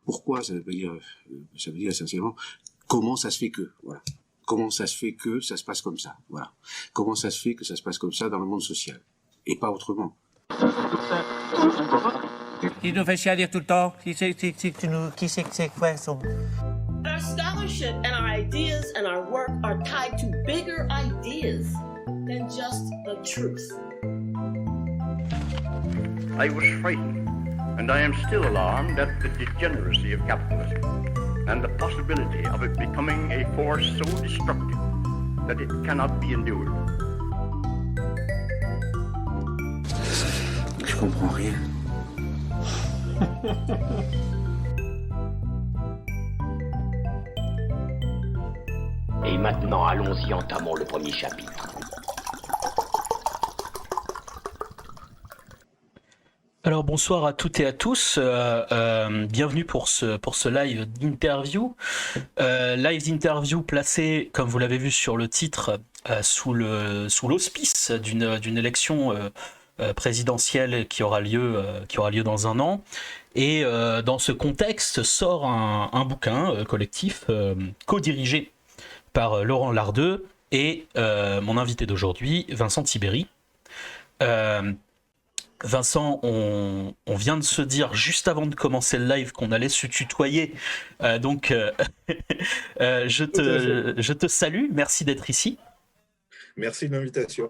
Pourquoi ça veut dire essentiellement comment ça se fait que, voilà. Comment ça se fait que ça se passe comme ça, voilà. Comment ça se fait que ça se passe comme ça dans le monde social, et pas autrement. Il nous fait chialer tout le temps. Qui c'est quoi son... Our scholarship and our ideas and our work are tied to bigger ideas than just the truth. I was frightened, and I am still alarmed at the degeneracy of capitalism and the possibility of it becoming a force so destructive that it cannot be endured. Je comprends rien. Et maintenant, allons-y, entamons le premier chapitre. Alors bonsoir à toutes et à tous, bienvenue pour ce live d'interview. Live d'interview placé, comme vous l'avez vu sur le titre, sous l'auspice d'une élection présidentielle qui aura lieu dans un an. Et dans ce contexte sort un bouquin collectif co-dirigé par Laurent Lardeux et mon invité d'aujourd'hui, Vincent Tiberi. Vincent, on vient de se dire juste avant de commencer le live qu'on allait se tutoyer, donc je te salue, merci d'être ici. Merci de l'invitation.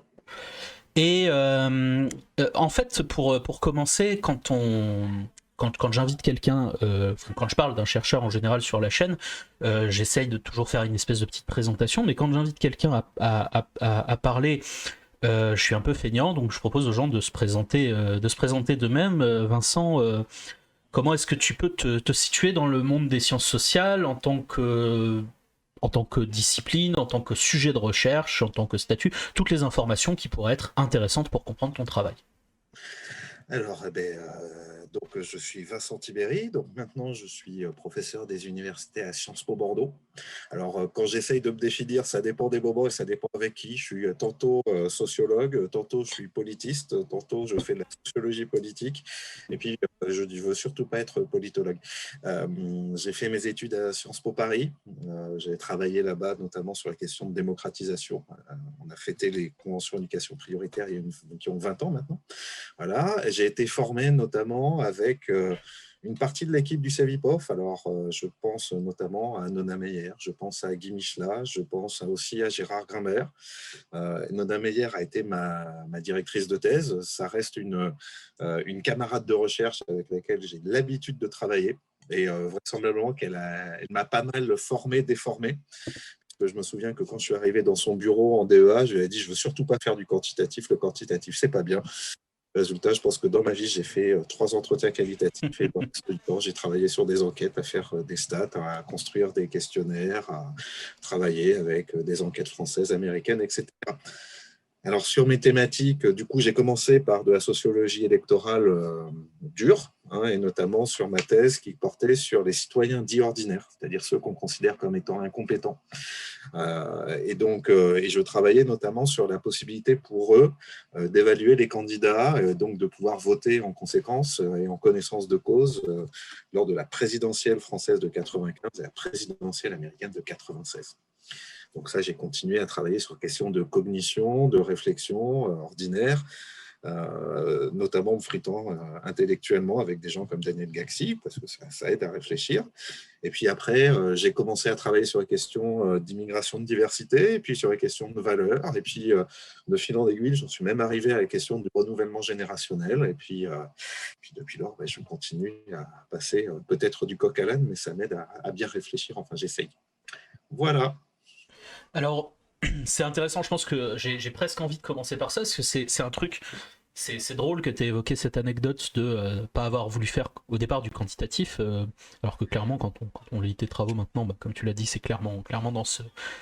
Et en fait, pour commencer, quand j'invite quelqu'un, quand je parle d'un chercheur en général sur la chaîne, j'essaye de toujours faire une espèce de petite présentation, mais quand j'invite quelqu'un à parler, je suis un peu feignant, donc je propose aux gens de se présenter d'eux-mêmes. Vincent, comment est-ce que tu peux te situer dans le monde des sciences sociales en tant que discipline, en tant que sujet de recherche, en tant que statut, toutes les informations qui pourraient être intéressantes pour comprendre ton travail. Alors, donc, je suis Vincent Tiberi, donc maintenant je suis professeur des universités à Sciences Po Bordeaux. Alors, quand j'essaye de me définir, ça dépend des moments et ça dépend avec qui. Je suis tantôt sociologue, tantôt je suis politiste, tantôt je fais de la sociologie politique, et puis je ne veux surtout pas être politologue. J'ai fait mes études à Sciences Po Paris, j'ai travaillé là-bas notamment sur la question de démocratisation. On a fêté les conventions d'éducation prioritaire qui ont 20 ans maintenant. Voilà, j'ai été formé notamment avec une partie de l'équipe du CEVIPOF. Alors, je pense notamment à Nona Meyer, je pense à Guy Michelat, je pense aussi à Gérard Grimbert. Nona Meyer a été ma directrice de thèse. Ça reste une camarade de recherche avec laquelle j'ai l'habitude de travailler. Et vraisemblablement qu'elle m'a pas mal formé, déformé. Je me souviens que quand je suis arrivé dans son bureau en DEA, je lui ai dit « Je ne veux surtout pas faire du quantitatif. Le quantitatif, c'est pas bien. » Résultat, je pense que dans ma vie, j'ai fait 3 entretiens qualitatifs et dans le reste du temps, j'ai travaillé sur des enquêtes, à faire des stats, à construire des questionnaires, à travailler avec des enquêtes françaises, américaines, etc. Alors, sur mes thématiques, du coup, j'ai commencé par de la sociologie électorale dure, et notamment sur ma thèse qui portait sur les citoyens dits ordinaires, c'est-à-dire ceux qu'on considère comme étant incompétents. Et je travaillais notamment sur la possibilité pour eux d'évaluer les candidats, donc de pouvoir voter en conséquence et en connaissance de cause lors de la présidentielle française de 95 et la présidentielle américaine de 96. Donc ça, j'ai continué à travailler sur questions de cognition, de réflexion ordinaire, notamment me fritant intellectuellement avec des gens comme Daniel Gaxi, parce que ça aide à réfléchir. Et puis après, j'ai commencé à travailler sur les questions d'immigration de diversité, et puis sur les questions de valeurs, et puis de fil en aiguille, j'en suis même arrivé à la question du renouvellement générationnel, et puis depuis lors, je continue à passer peut-être du coq à l'âne, mais ça m'aide à bien réfléchir, enfin j'essaye. Voilà. Alors, c'est intéressant, je pense que j'ai presque envie de commencer par ça, parce que c'est un truc, c'est drôle que tu aies évoqué cette anecdote de ne pas avoir voulu faire au départ du quantitatif, alors que clairement, quand on lit tes travaux maintenant, comme tu l'as dit, c'est clairement dans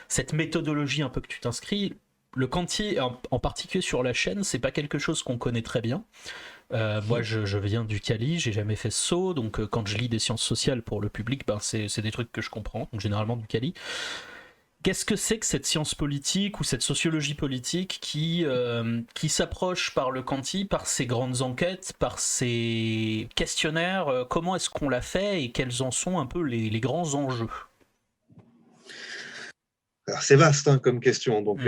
cette méthodologie un peu que tu t'inscris. Le quanti, en particulier sur la chaîne, c'est pas quelque chose qu'on connaît très bien. Moi, je viens du Cali, j'ai jamais fait ce saut, donc quand je lis des sciences sociales pour le public, c'est des trucs que je comprends, donc généralement du Cali. Qu'est-ce que c'est que cette science politique ou cette sociologie politique qui s'approche par le quanti, par ces grandes enquêtes, par ces questionnaires? Comment est-ce qu'on l'a fait et quels en sont un peu les grands enjeux? Alors, c'est vaste hein, comme question. Donc,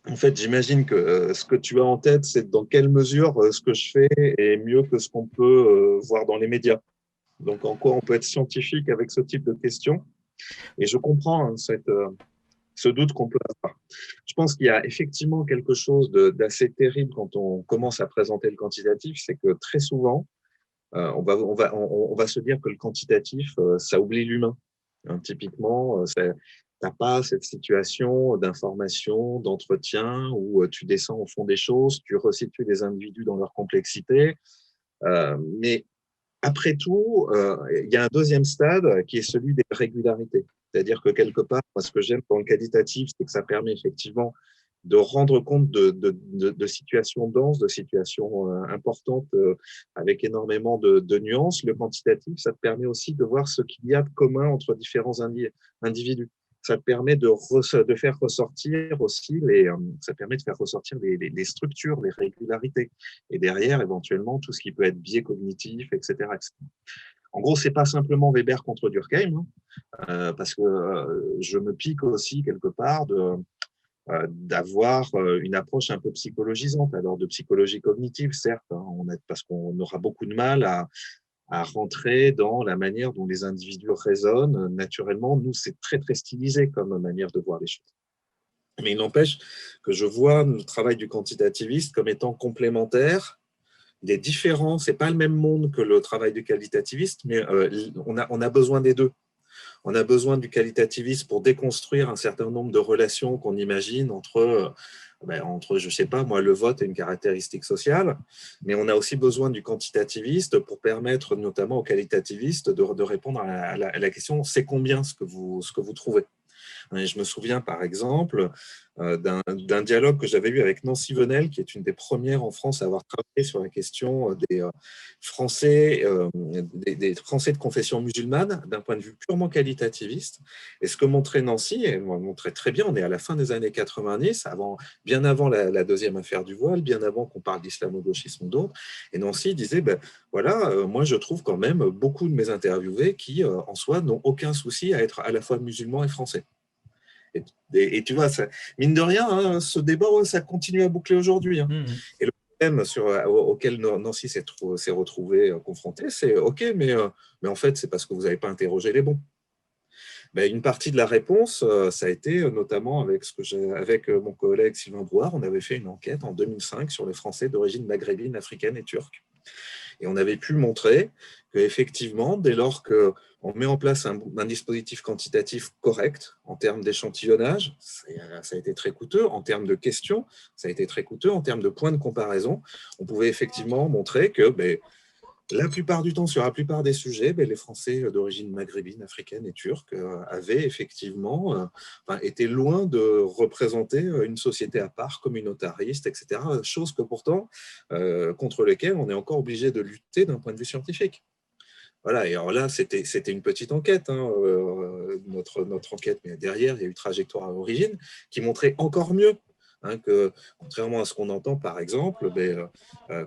en fait, j'imagine que ce que tu as en tête, c'est dans quelle mesure ce que je fais est mieux que ce qu'on peut voir dans les médias. Donc, en quoi on peut être scientifique avec ce type de questions. Et je comprends hein, ce doute qu'on peut avoir. Je pense qu'il y a effectivement quelque chose d'assez terrible quand on commence à présenter le quantitatif, c'est que très souvent, on va se dire que le quantitatif, ça oublie l'humain. Hein, typiquement, t'as pas cette situation d'information, d'entretien où tu descends au fond des choses, tu resitues les individus dans leur complexité. Mais après tout, il y a un deuxième stade qui est celui des régularités. C'est-à-dire que quelque part, moi, ce que j'aime dans le qualitatif, c'est que ça permet effectivement de rendre compte de situations denses, de situations importantes avec énormément de nuances. Le quantitatif, ça te permet aussi de voir ce qu'il y a de commun entre différents individus. Ça te permet de faire ressortir aussi ça permet de faire ressortir les structures, les régularités. Et derrière, éventuellement, tout ce qui peut être biais cognitif, etc. etc. En gros, c'est pas simplement Weber contre Durkheim, hein, parce que je me pique aussi quelque part d'avoir une approche un peu psychologisante. Alors, de psychologie cognitive, certes, hein, parce qu'on aura beaucoup de mal à rentrer dans la manière dont les individus raisonnent. Naturellement, nous, c'est très, très stylisé comme manière de voir les choses. Mais il n'empêche que je vois le travail du quantitativiste comme étant complémentaire des différents. Ce n'est pas le même monde que le travail du qualitativiste, mais on a besoin des deux. On a besoin du qualitativiste pour déconstruire un certain nombre de relations qu'on imagine entre, je ne sais pas, moi, le vote et une caractéristique sociale, mais on a aussi besoin du quantitativiste pour permettre notamment au qualitativiste de répondre à la question « c'est combien ce que vous trouvez ?» Et je me souviens par exemple d'un dialogue que j'avais eu avec Nancy Venel, qui est une des premières en France à avoir travaillé sur la question des Français de confession musulmane d'un point de vue purement qualitativiste. Et ce que montrait Nancy, et elle montrait très bien, on est à la fin des années 90, bien avant la deuxième affaire du voile, bien avant qu'on parle d'islamo-gauchisme ou d'autres. Et Nancy disait, moi je trouve quand même beaucoup de mes interviewés qui, en soi, n'ont aucun souci à être à la fois musulmans et français. Et tu vois, mine de rien, hein, ce débat, ça continue à boucler aujourd'hui. Hein. Et le problème auquel Nancy s'est retrouvée confrontée, c'est « Ok, mais en fait, c'est parce que vous n'avez pas interrogé les bons. » Une partie de la réponse, ça a été notamment avec mon collègue Sylvain Brouard, on avait fait une enquête en 2005 sur les Français d'origine maghrébine, africaine et turque. Et on avait pu montrer qu'effectivement, dès lors qu'on met en place un dispositif quantitatif correct en termes d'échantillonnage, ça a été très coûteux, en termes de questions, ça a été très coûteux, en termes de points de comparaison, on pouvait effectivement montrer que la plupart du temps, sur la plupart des sujets, les Français d'origine maghrébine, africaine et turque avaient effectivement été loin de représenter une société à part, communautariste, etc. Chose que pourtant, contre lesquelles on est encore obligé de lutter d'un point de vue scientifique. Voilà, et alors là, c'était une petite enquête, hein, notre enquête, mais derrière, il y a eu Trajectoire à l'origine, qui montrait encore mieux. Hein, que, contrairement à ce qu'on entend, par exemple,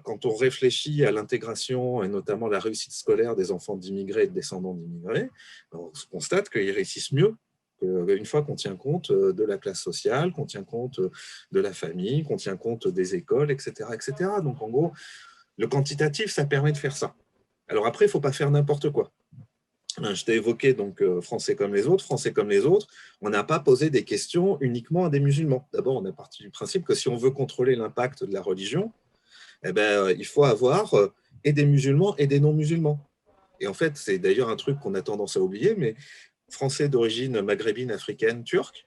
quand on réfléchit à l'intégration et notamment la réussite scolaire des enfants d'immigrés et de descendants d'immigrés, on se constate qu'ils réussissent mieux une fois qu'on tient compte de la classe sociale, qu'on tient compte de la famille, qu'on tient compte des écoles, etc., etc. Donc, en gros, le quantitatif, ça permet de faire ça. Alors après, il ne faut pas faire n'importe quoi. Je t'ai évoqué donc Français comme les autres. Français comme les autres, on n'a pas posé des questions uniquement à des musulmans. D'abord, on est parti du principe que si on veut contrôler l'impact de la religion, il faut avoir et des musulmans et des non-musulmans. Et en fait, c'est d'ailleurs un truc qu'on a tendance à oublier, mais Français d'origine maghrébine, africaine, turque,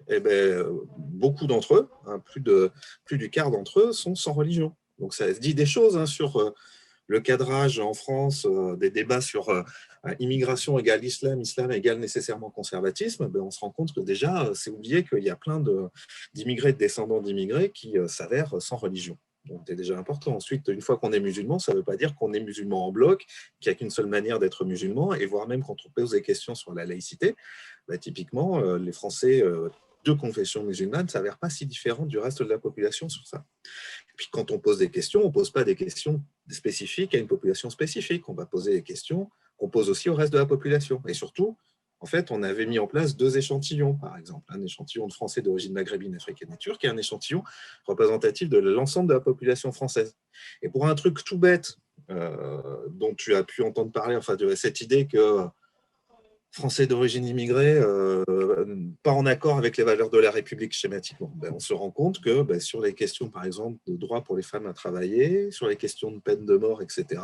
beaucoup d'entre eux, hein, plus du quart d'entre eux, sont sans religion. Donc ça se dit des choses hein, sur le cadrage en France des débats sur immigration égale islam, islam égale nécessairement conservatisme, on se rend compte que déjà, c'est oublié qu'il y a plein d'immigrés, de descendants d'immigrés qui s'avèrent sans religion. Donc, c'est déjà important. Ensuite, une fois qu'on est musulman, ça ne veut pas dire qu'on est musulman en bloc, qu'il n'y a qu'une seule manière d'être musulman, et voire même quand on pose des questions sur la laïcité, typiquement, les Français de confession musulmane ne s'avèrent pas si différents du reste de la population sur ça. Et puis, quand on pose des questions, on ne pose pas des questions spécifiques à une population spécifique. On va poser des questions qu'on pose aussi au reste de la population. Et surtout, en fait, on avait mis en place 2 échantillons, par exemple. Un échantillon de Français d'origine maghrébine, africaine et turque, et un échantillon représentatif de l'ensemble de la population française. Et pour un truc tout bête, dont tu as pu entendre parler, enfin, de cette idée que Français d'origine immigrée, pas en accord avec les valeurs de la République schématiquement. On se rend compte que sur les questions, par exemple, de droit pour les femmes à travailler, sur les questions de peine de mort, etc.,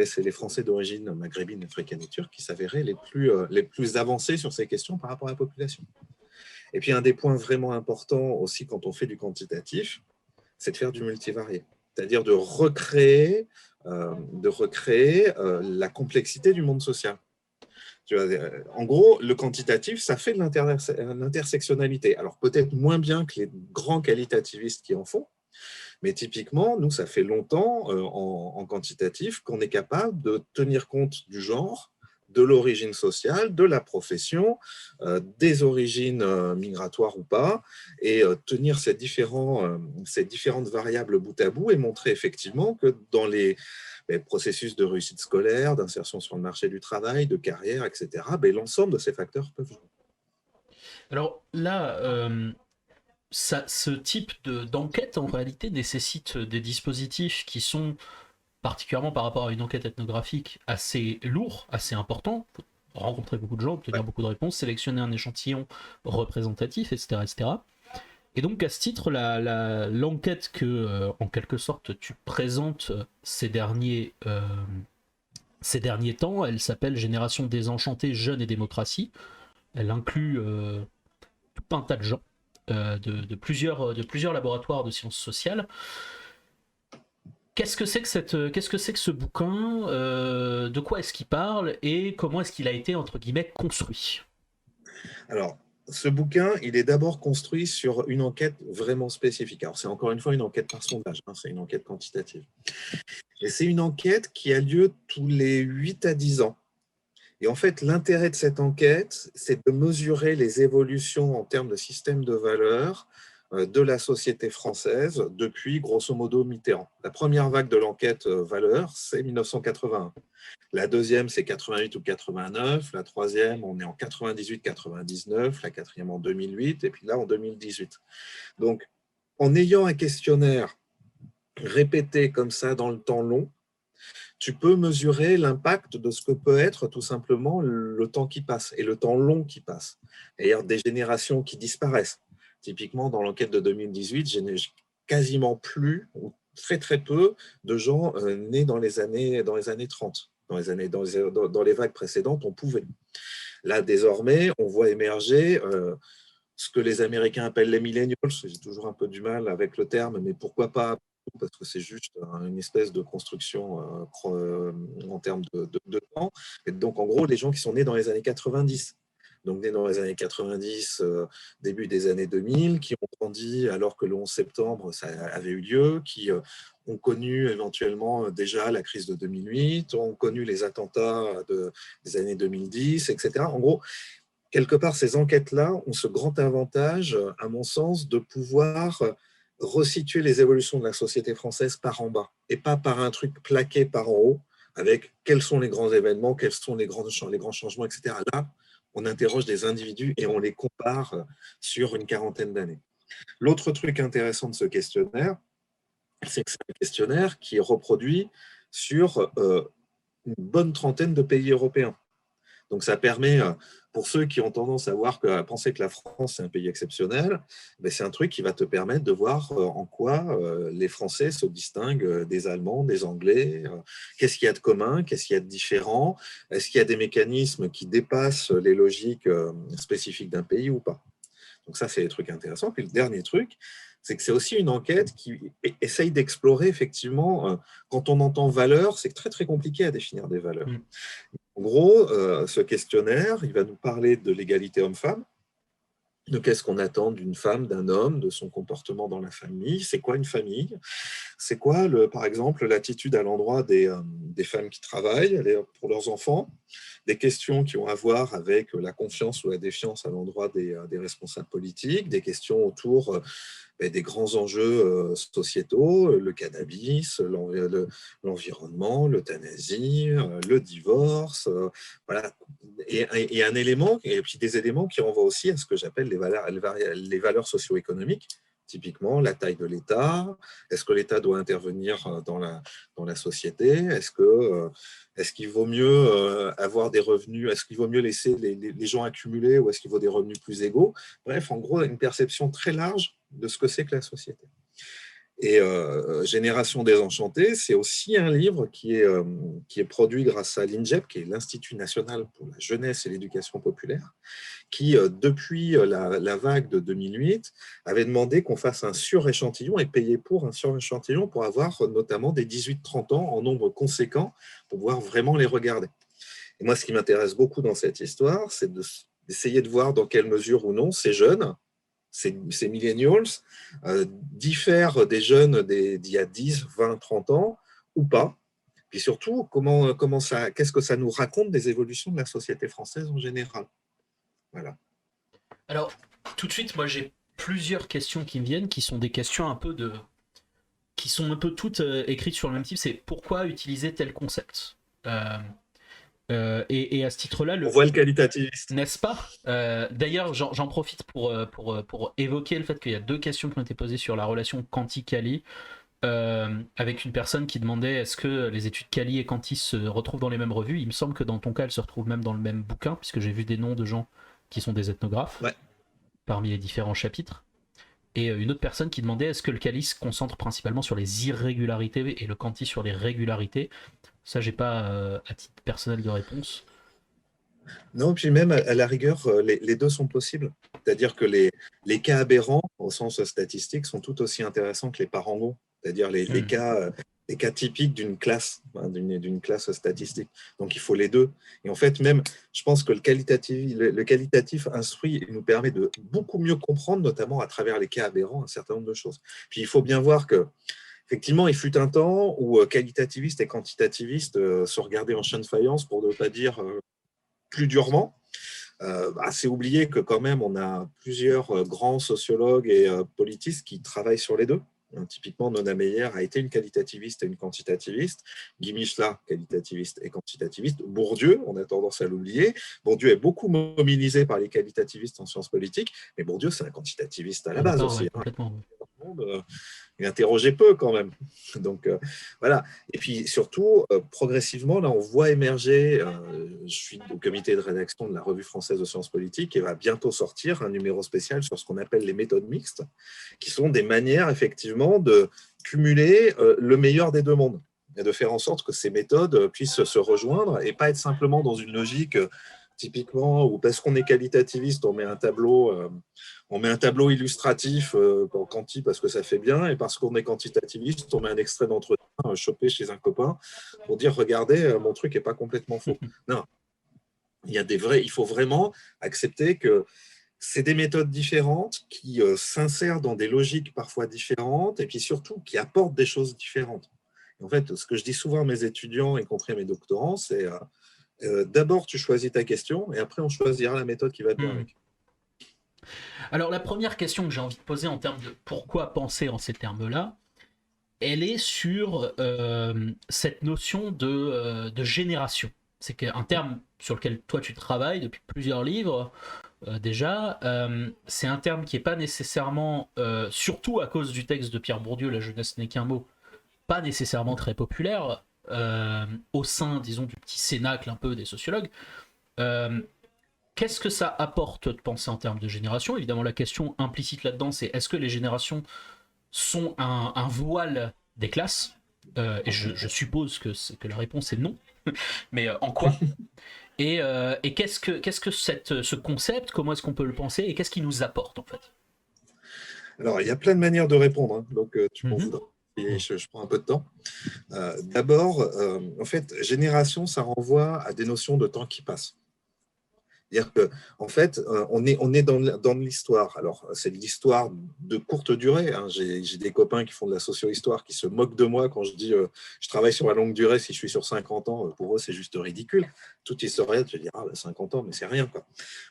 c'est les Français d'origine maghrébine, africaine et turque qui s'avéraient les plus avancés sur ces questions par rapport à la population. Et puis, un des points vraiment importants aussi quand on fait du quantitatif, c'est de faire du multivarié, c'est-à-dire de recréer la complexité du monde social. En gros, le quantitatif, ça fait de l'intersectionnalité. Alors, peut-être moins bien que les grands qualitativistes qui en font, mais typiquement, nous, ça fait longtemps en quantitatif qu'on est capable de tenir compte du genre, de l'origine sociale, de la profession, des origines migratoires ou pas, et tenir ces différentes variables bout à bout et montrer effectivement que dans les processus de réussite scolaire, d'insertion sur le marché du travail, de carrière, etc., l'ensemble de ces facteurs peuvent jouer. Alors là, ce type d'enquête, en réalité, nécessite des dispositifs qui sont, particulièrement par rapport à une enquête ethnographique, assez lourds, assez importants. Rencontrer beaucoup de gens, obtenir beaucoup de réponses, sélectionner un échantillon représentatif, etc. etc. Et donc, à ce titre, l'enquête que, en quelque sorte, tu présentes ces derniers temps, elle s'appelle Génération désenchantée, jeunes et démocratie. Elle inclut tout un tas de gens de plusieurs laboratoires de sciences sociales. Qu'est-ce que c'est que ce bouquin, de quoi est-ce qu'il parle et comment est-ce qu'il a été, entre guillemets, construit? Alors, ce bouquin, il est d'abord construit sur une enquête vraiment spécifique. Alors, c'est encore une fois une enquête par sondage, c'est une enquête quantitative. Et c'est une enquête qui a lieu tous les 8 à 10 ans. Et en fait, l'intérêt de cette enquête, c'est de mesurer les évolutions en termes de système de valeurs de la société française depuis, grosso modo, Mitterrand. La première vague de l'enquête valeurs, c'est 1981. La deuxième, c'est 88 ou 89. La troisième, on est en 98-99. La quatrième en 2008. Et puis là, en 2018. Donc, en ayant un questionnaire répété comme ça dans le temps long, tu peux mesurer l'impact de ce que peut être tout simplement le temps qui passe et le temps long qui passe. D'ailleurs, des générations qui disparaissent. Typiquement, dans l'enquête de 2018, j'ai quasiment plus, ou très très peu, de gens nés dans les années 30. Dans les vagues précédentes, on pouvait. Là, désormais, on voit émerger ce que les Américains appellent les millennials. J'ai toujours un peu du mal avec le terme, mais pourquoi pas, parce que c'est juste une espèce de construction en termes de temps. Et donc, en gros, les gens qui sont nés dans les années 90. Donc nés dans les années 90, début des années 2000, qui ont grandi alors que le 11 septembre, ça avait eu lieu, qui ont connu éventuellement déjà la crise de 2008, ont connu les attentats des années 2010, etc. En gros, quelque part, ces enquêtes-là ont ce grand avantage, à mon sens, de pouvoir resituer les évolutions de la société française par en bas, et pas par un truc plaqué par en haut, avec quels sont les grands événements, quels sont les grands changements, etc. Là, on interroge des individus et on les compare sur une quarantaine d'années. L'autre truc intéressant de ce questionnaire, c'est que c'est un questionnaire qui est reproduit sur une bonne trentaine de pays européens. Donc ça permet, pour ceux qui ont tendance à penser que la France est un pays exceptionnel, c'est un truc qui va te permettre de voir en quoi les Français se distinguent des Allemands, des Anglais, qu'est-ce qu'il y a de commun, qu'est-ce qu'il y a de différent, est-ce qu'il y a des mécanismes qui dépassent les logiques spécifiques d'un pays ou pas. Donc ça, c'est des trucs intéressants. Puis le dernier truc, c'est que c'est aussi une enquête qui essaye d'explorer effectivement, quand on entend valeur, c'est très très compliqué à définir des valeurs. En gros, ce questionnaire, il va nous parler de l'égalité homme-femme, de qu'est-ce qu'on attend d'une femme, d'un homme, de son comportement dans la famille. C'est quoi une famille? C'est quoi, par exemple, l'attitude à l'endroit des femmes qui travaillent pour leurs enfants? Des questions qui ont à voir avec la confiance ou la défiance à l'endroit des responsables politiques, des questions autour des grands enjeux sociétaux, le cannabis, l'environnement, l'euthanasie, le divorce, voilà. Et un élément, et puis des éléments qui renvoient aussi à ce que j'appelle les valeurs socio-économiques. Typiquement, la taille de l'État. Est-ce que l'État doit intervenir dans la société? Est-ce qu'il vaut mieux avoir des revenus? Est-ce qu'il vaut mieux laisser les gens accumuler ou est-ce qu'il vaut des revenus plus égaux? Bref, en gros, une perception très large de ce que c'est que la société. Et Génération désenchantée, c'est aussi un livre qui est produit grâce à l'INJEP, qui est l'Institut national pour la jeunesse et l'éducation populaire, qui, depuis la vague de 2008, avait demandé qu'on fasse un suréchantillon et payer pour un suréchantillon pour avoir notamment des 18-30 ans en nombre conséquent pour pouvoir vraiment les regarder. Et moi, ce qui m'intéresse beaucoup dans cette histoire, c'est d'essayer de voir dans quelle mesure ou non ces jeunes, ces millennials, diffèrent des jeunes d'il y a 10, 20, 30 ans ou pas. Puis surtout, qu'est-ce que ça nous raconte des évolutions de la société française en général. Voilà. Alors, tout de suite, moi j'ai plusieurs questions qui me viennent, qui sont des questions qui sont un peu toutes écrites sur le même type. C'est pourquoi utiliser tel concept et à ce titre-là, on voit le qualitativiste, n'est-ce pas? D'ailleurs, j'en profite pour évoquer le fait qu'il y a deux questions qui ont été posées sur la relation Canty-Cali, avec une personne qui demandait est-ce que les études Cali et Canty se retrouvent dans les mêmes revues. Il me semble que dans ton cas, elles se retrouvent même dans le même bouquin, puisque j'ai vu des noms de gens qui sont des ethnographes, ouais, parmi les différents chapitres. Et une autre personne qui demandait est-ce que le Cali se concentre principalement sur les irrégularités et le Canty sur les régularités. Ça, j'ai pas à titre personnel de réponse. Non, puis même à la rigueur, les deux sont possibles. C'est-à-dire que les cas aberrants, au sens statistique, sont tout aussi intéressants que les parangons. C'est-à-dire les cas typiques d'une classe, d'une classe statistique. Donc, il faut les deux. Et en fait, même, je pense que le qualitatif instruit et nous permet de beaucoup mieux comprendre, notamment à travers les cas aberrants, un certain nombre de choses. Puis, il faut bien voir que effectivement, il fut un temps où qualitativiste et quantitativiste se regardaient en chien de faïence, pour ne pas dire plus durement. C'est oublié que quand même, on a plusieurs grands sociologues et politistes qui travaillent sur les deux. Typiquement, Nona Meyer a été une qualitativiste et une quantitativiste. Guy Michelin, qualitativiste et quantitativiste. Bourdieu, on a tendance à l'oublier. Bourdieu est beaucoup mobilisé par les qualitativistes en sciences politiques, mais Bourdieu, c'est un quantitativiste à la base aussi. Complètement. Il interrogeait peu quand même. Donc voilà. Et puis surtout, progressivement, là, on voit émerger, je suis au comité de rédaction de la Revue française de sciences politiques et va bientôt sortir un numéro spécial sur ce qu'on appelle les méthodes mixtes, qui sont des manières effectivement de cumuler le meilleur des deux mondes et de faire en sorte que ces méthodes puissent se rejoindre et pas être simplement dans une logique typiquement où parce qu'on est qualitativiste, on met un tableau illustratif en quanti parce que ça fait bien, et parce qu'on est quantitativiste, on met un extrait d'entretien chopé chez un copain pour dire regardez, mon truc n'est pas complètement faux. Non, il faut vraiment accepter que c'est des méthodes différentes qui s'insèrent dans des logiques parfois différentes et puis surtout qui apportent des choses différentes. Et en fait, ce que je dis souvent à mes étudiants, y compris à mes doctorants, c'est d'abord tu choisis ta question et après on choisira la méthode qui va bien avec. Alors la première question que j'ai envie de poser en termes de pourquoi penser en ces termes-là, elle est sur cette notion de génération. C'est un terme sur lequel toi tu travailles depuis plusieurs livres déjà. C'est un terme qui n'est pas nécessairement, surtout à cause du texte de Pierre Bourdieu, La jeunesse n'est qu'un mot, pas nécessairement très populaire au sein, disons, du petit cénacle un peu des sociologues. Qu'est-ce que ça apporte de penser en termes de génération? Évidemment, la question implicite là-dedans, c'est est-ce que les générations sont un voile des classes? Et je suppose que la réponse est non. Mais en quoi? Et qu'est-ce que ce concept, comment est-ce qu'on peut le penser et qu'est-ce qu'il nous apporte en fait? Alors, il y a plein de manières de répondre, hein, donc tu m'en voudras. Et je prends un peu de temps. D'abord, en fait, génération, ça renvoie à des notions de temps qui passe. C'est-à-dire que, en fait, on est dans l'histoire. Alors, c'est de l'histoire de courte durée. Hein. J'ai des copains qui font de la socio-histoire qui se moquent de moi quand je dis je travaille sur la longue durée si je suis sur 50 ans. Pour eux, c'est juste ridicule. Tout historien te dire 50 ans, mais c'est rien, quoi.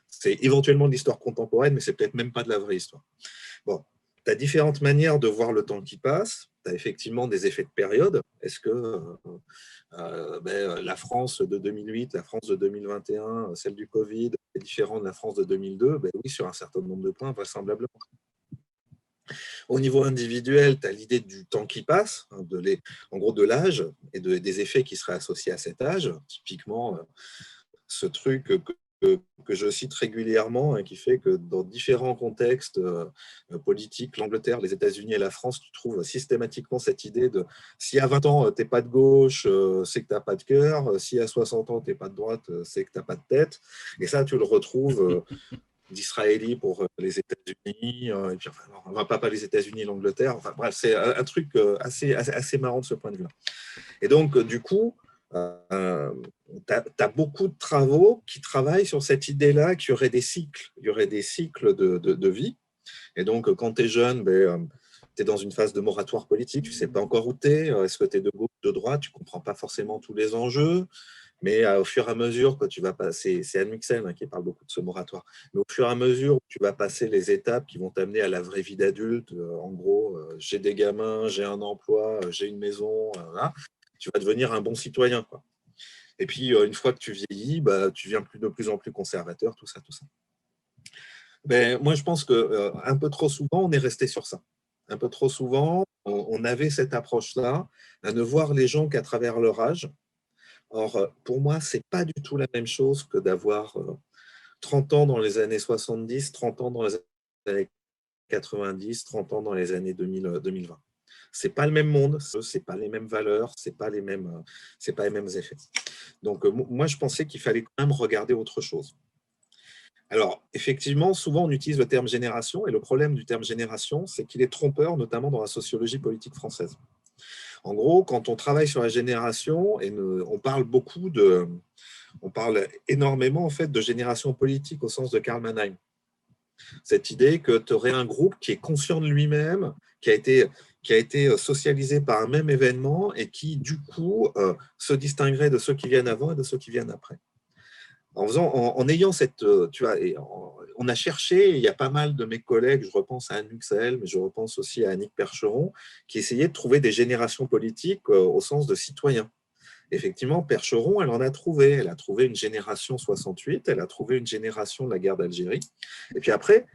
C'est éventuellement de l'histoire contemporaine, mais c'est peut-être même pas de la vraie histoire. Bon, tu as différentes manières de voir le temps qui passe. Tu as effectivement des effets de période. Est-ce que la France de 2008, la France de 2021, celle du Covid, est différente de la France de 2002? Oui, sur un certain nombre de points, vraisemblablement. Au niveau individuel, tu as l'idée du temps qui passe, hein, en gros de l'âge et des effets qui seraient associés à cet âge. Typiquement, ce truc que je cite régulièrement, hein, qui fait que dans différents contextes politiques, l'Angleterre, les États-Unis et la France, tu trouves systématiquement cette idée de si à 20 ans, tu n'es pas de gauche, c'est que tu n'as pas de cœur, si à 60 ans, tu n'es pas de droite, c'est que tu n'as pas de tête. Et ça, tu le retrouves d'Israéli pour les États-Unis, et puis, enfin, on ne va pas les États-Unis et l'Angleterre. Enfin, bref, c'est un truc assez marrant de ce point de vue-là. Et donc, du coup, tu as beaucoup de travaux qui travaillent sur cette idée-là qu'il y aurait des cycles, de vie. Et donc, quand tu es jeune, tu es dans une phase de moratoire politique, tu ne sais pas encore où tu es, est-ce que tu es de gauche, de droite, tu ne comprends pas forcément tous les enjeux, mais au fur et à mesure que tu vas passer, c'est Anne Mixel qui parle beaucoup de ce moratoire, mais au fur et à mesure où tu vas passer les étapes qui vont t'amener à la vraie vie d'adulte, en gros, j'ai des gamins, j'ai un emploi, j'ai une maison, voilà, tu vas devenir un bon citoyen, quoi. Et puis, une fois que tu vieillis, tu deviens de plus en plus conservateur, tout ça. Moi, je pense qu'un peu trop souvent, on est resté sur ça. Un peu trop souvent, on avait cette approche-là, à ne voir les gens qu'à travers leur âge. Or, pour moi, ce n'est pas du tout la même chose que d'avoir 30 ans dans les années 70, 30 ans dans les années 90, 30 ans dans les années 2020. C'est pas le même monde, c'est pas les mêmes valeurs, c'est pas les mêmes effets. Donc moi je pensais qu'il fallait quand même regarder autre chose. Alors effectivement, souvent on utilise le terme génération, et le problème du terme génération, c'est qu'il est trompeur, notamment dans la sociologie politique française. En gros, quand on travaille sur la génération, et on parle énormément en fait de génération politique au sens de Karl Mannheim. Cette idée que tu aurais un groupe qui est conscient de lui-même, qui a été socialisé par un même événement et qui, du coup, se distinguerait de ceux qui viennent avant et de ceux qui viennent après. En ayant cette... on a cherché, il y a pas mal de mes collègues, je repense à Anne Muxel, mais je repense aussi à Annick Percheron, qui essayaient de trouver des générations politiques au sens de citoyens. Effectivement, Percheron, elle en a trouvé. Elle a trouvé une génération 68, elle a trouvé une génération de la guerre d'Algérie. Et puis après,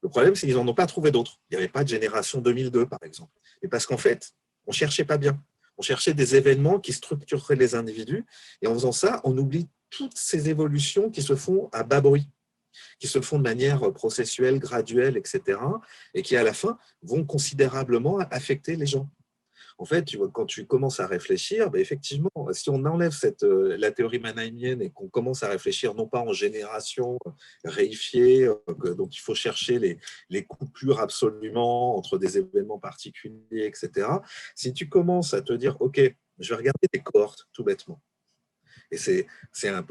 le problème, c'est qu'ils n'en ont pas trouvé d'autres. Il n'y avait pas de génération 2002, par exemple. Et parce qu'en fait, on ne cherchait pas bien. On cherchait des événements qui structureraient les individus. Et en faisant ça, on oublie toutes ces évolutions qui se font à bas bruit, qui se font de manière processuelle, graduelle, etc. Et qui, à la fin, vont considérablement affecter les gens. En fait, quand tu commences à réfléchir, effectivement, si on enlève la théorie mannheimienne et qu'on commence à réfléchir non pas en génération réifiée, donc il faut chercher les coupures absolument entre des événements particuliers, etc. Si tu commences à te dire, OK, je vais regarder des cohortes, tout bêtement. Et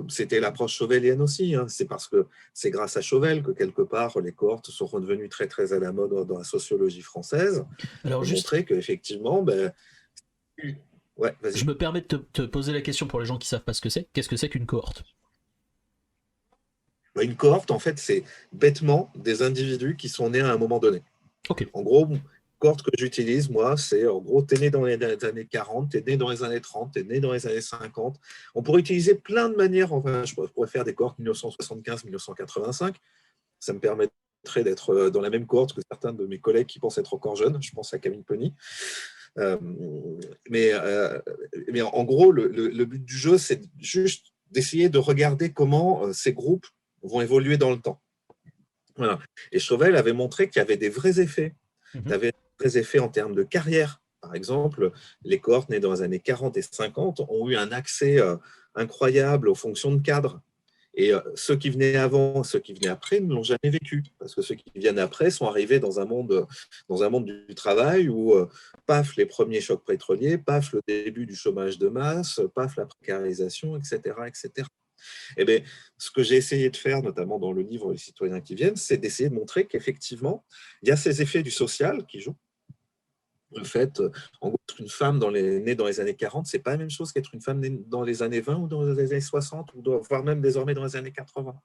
c'était l'approche chauvelienne aussi. Hein. C'est parce que c'est grâce à Chauvel que, quelque part, les cohortes sont redevenues très, très à la mode dans la sociologie française. Alors, juste montrer qu'effectivement... Ouais, vas-y. Je me permets de te poser la question pour les gens qui ne savent pas ce que c'est. Qu'est-ce que c'est qu'une cohorte ? Une cohorte, en fait, c'est bêtement des individus qui sont nés à un moment donné. Okay. En gros... cohorte que j'utilise, moi, c'est en gros, tu es né dans les années 40, tu es né dans les années 30, tu es né dans les années 50. On pourrait utiliser plein de manières. Enfin, je pourrais faire des cohortes 1975-1985. Ça me permettrait d'être dans la même cohorte que certains de mes collègues qui pensent être encore jeunes. Je pense à Camille Pony. Mais en gros, le but du jeu, c'est juste d'essayer de regarder comment ces groupes vont évoluer dans le temps. Voilà. Et Chauvel avait montré qu'il y avait des vrais effets. Tu avais des effets en termes de carrière. Par exemple, les cohortes nées dans les années 40 et 50 ont eu un accès incroyable aux fonctions de cadre. Et ceux qui venaient avant, ceux qui venaient après ne l'ont jamais vécu. Parce que ceux qui viennent après sont arrivés dans un monde du travail où, paf, les premiers chocs pétroliers, paf, le début du chômage de masse, paf, la précarisation, etc. etc. Eh bien, ce que j'ai essayé de faire, notamment dans le livre Les citoyens qui viennent, c'est d'essayer de montrer qu'effectivement, il y a ces effets du social qui jouent. Le fait, en gros, être une femme née dans les années 40, c'est pas la même chose qu'être une femme née dans les années 20 ou dans les années 60, voire même désormais dans les années 80.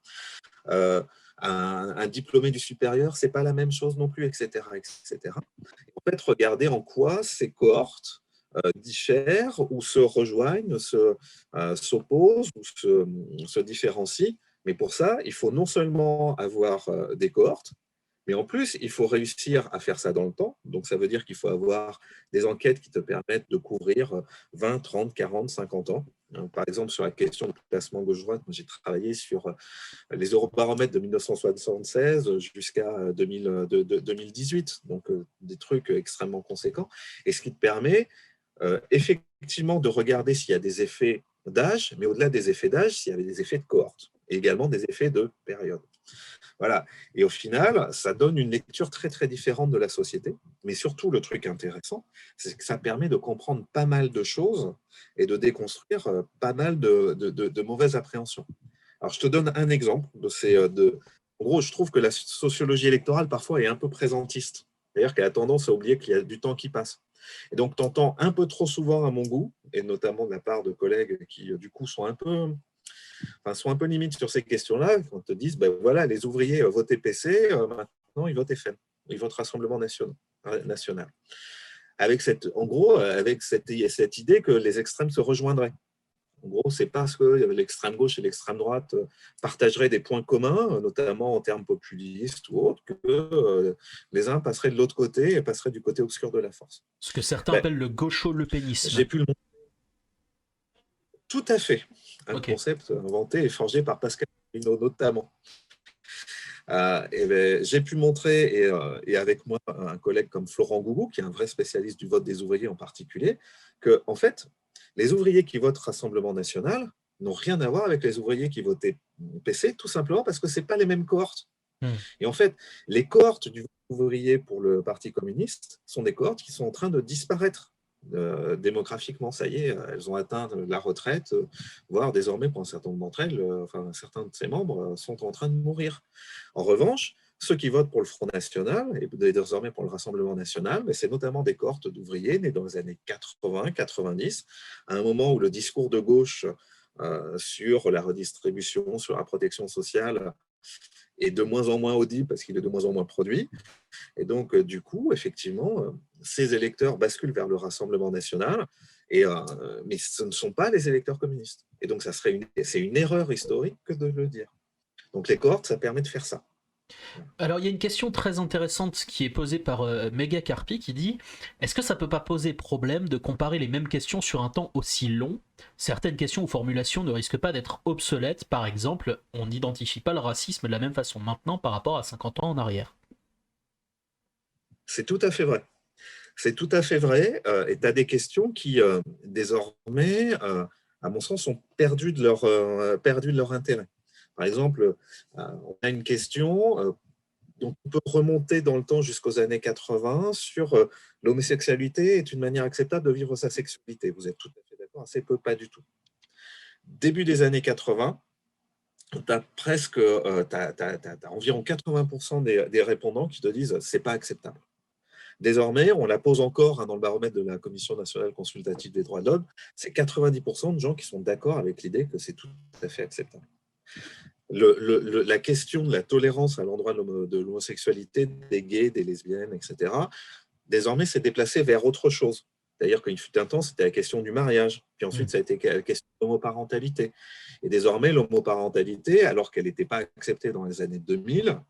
Un diplômé du supérieur, c'est pas la même chose non plus, etc., etc. En fait, regardez en quoi ces cohortes diffèrent ou se rejoignent, s'opposent ou se différencient. Mais pour ça, il faut non seulement avoir des cohortes, mais en plus, il faut réussir à faire ça dans le temps. Donc, ça veut dire qu'il faut avoir des enquêtes qui te permettent de couvrir 20, 30, 40, 50 ans. Par exemple, sur la question du classement gauche-droite, j'ai travaillé sur les eurobaromètres de 1976 jusqu'à 2018. Donc, des trucs extrêmement conséquents. Et ce qui te permet effectivement de regarder s'il y a des effets d'âge, mais au-delà des effets d'âge, s'il y avait des effets de cohorte et également des effets de période. Voilà. Et au final, ça donne une lecture très, très différente de la société. Mais surtout, le truc intéressant, c'est que ça permet de comprendre pas mal de choses et de déconstruire pas mal de mauvaises appréhensions. Alors, je te donne un exemple de ces... En gros, je trouve que la sociologie électorale, parfois, est un peu présentiste. C'est-à-dire qu'elle a tendance à oublier qu'il y a du temps qui passe. Et donc, tu entends un peu trop souvent, à mon goût, et notamment de la part de collègues qui, du coup, sont un peu limites sur ces questions-là, quand ils te disent, ben voilà, les ouvriers votaient PC, maintenant ils votent FN, ils votent Rassemblement national. Avec cette idée que les extrêmes se rejoindraient. En gros, c'est parce que l'extrême gauche et l'extrême droite partageraient des points communs, notamment en termes populistes ou autres, que les uns passeraient de l'autre côté et passeraient du côté obscur de la force. Ce que certains appellent le gaucho-lepénisme. J'ai pu le montrer. Tout à fait. Un concept inventé et forgé par Pascal Mino notamment. J'ai pu montrer, et avec moi un collègue comme Florent Gougou, qui est un vrai spécialiste du vote des ouvriers en particulier, que en fait, les ouvriers qui votent Rassemblement national n'ont rien à voir avec les ouvriers qui votaient PC, tout simplement parce que ce n'est pas les mêmes cohortes. Et en fait, les cohortes du vote ouvrier pour le Parti communiste sont des cohortes qui sont en train de disparaître. Démographiquement, ça y est, elles ont atteint la retraite, voire désormais pour un certain nombre d'entre elles, certains de ses membres sont en train de mourir. En revanche, ceux qui votent pour le Front National et désormais pour le Rassemblement National, c'est notamment des cohortes d'ouvriers nés dans les années 80-90, à un moment où le discours de gauche sur la redistribution, sur la protection sociale est de moins en moins audible parce qu'il est de moins en moins produit. Et donc, du coup, effectivement, ces électeurs basculent vers le Rassemblement national, mais ce ne sont pas les électeurs communistes. Et donc, c'est une erreur historique que de le dire. Donc, les cohortes, ça permet de faire ça. Alors, il y a une question très intéressante qui est posée par Mega Carpi qui dit « Est-ce que ça peut pas poser problème de comparer les mêmes questions sur un temps aussi long ? Certaines questions ou formulations ne risquent pas d'être obsolètes. Par exemple, on n'identifie pas le racisme de la même façon maintenant par rapport à 50 ans en arrière. » C'est tout à fait vrai. C'est tout à fait vrai. Et tu as des questions qui, désormais, à mon sens, ont perdu de leur intérêt. Par exemple, on a une question dont on peut remonter dans le temps jusqu'aux années 80 sur l'homosexualité est une manière acceptable de vivre sa sexualité. Vous êtes tout à fait d'accord? Assez peu, pas du tout. Début des années 80, tu as environ 80% des répondants qui te disent c'est pas acceptable. Désormais, on la pose encore dans le baromètre de la Commission nationale consultative des droits de l'homme, c'est 90% de gens qui sont d'accord avec l'idée que c'est tout à fait acceptable. La question de la tolérance à l'endroit de l'homosexualité, des gays, des lesbiennes, etc., désormais, s'est déplacée vers autre chose. D'ailleurs, qu'il fut un temps, c'était la question du mariage. Puis ensuite, ça a été la question de l'homoparentalité. Et désormais, l'homoparentalité, alors qu'elle n'était pas acceptée dans les années 2000,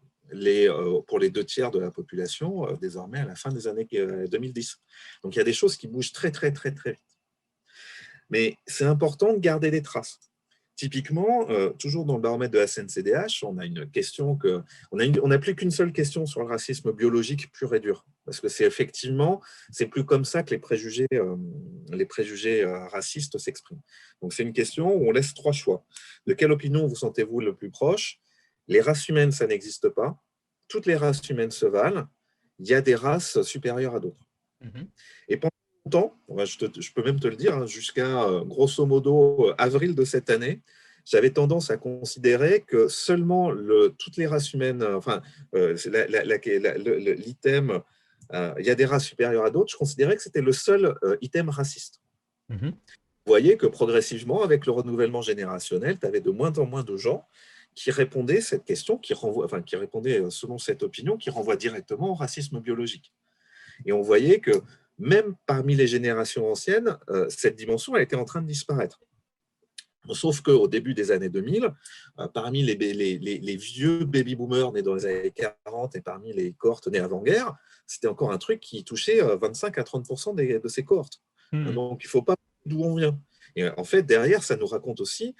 pour les 2/3 de la population, désormais à la fin des années 2010. Donc, il y a des choses qui bougent très, très, très, très vite. Mais c'est important de garder des traces. Typiquement, toujours dans le baromètre de la CNCDH, on a une question on n'a plus qu'une seule question sur le racisme biologique pur et dur. Parce que c'est plus comme ça que les préjugés racistes s'expriment. Donc, c'est une question où on laisse 3 choix. De quelle opinion vous sentez-vous le plus proche? Les races humaines, ça n'existe pas. Toutes les races humaines se valent. Il y a des races supérieures à d'autres. Et pendant longtemps, je peux même te le dire, jusqu'à grosso modo avril de cette année, j'avais tendance à considérer que seulement toutes les races humaines, l'item, il y a des races supérieures à d'autres, je considérais que c'était le seul item raciste. Mhm. Vous voyez que progressivement, avec le renouvellement générationnel, tu avais de moins en moins de gens qui répondaient à cette question, qui répondaient selon cette opinion, qui renvoie directement au racisme biologique. Et on voyait que même parmi les générations anciennes, cette dimension elle était en train de disparaître. Sauf qu'au début des années 2000, parmi les vieux baby-boomers nés dans les années 40 et parmi les cohortes nées avant-guerre, c'était encore un truc qui touchait 25 à 30% de ces cohortes. Donc, il ne faut pas d'où on vient. Et en fait, derrière, ça nous raconte aussi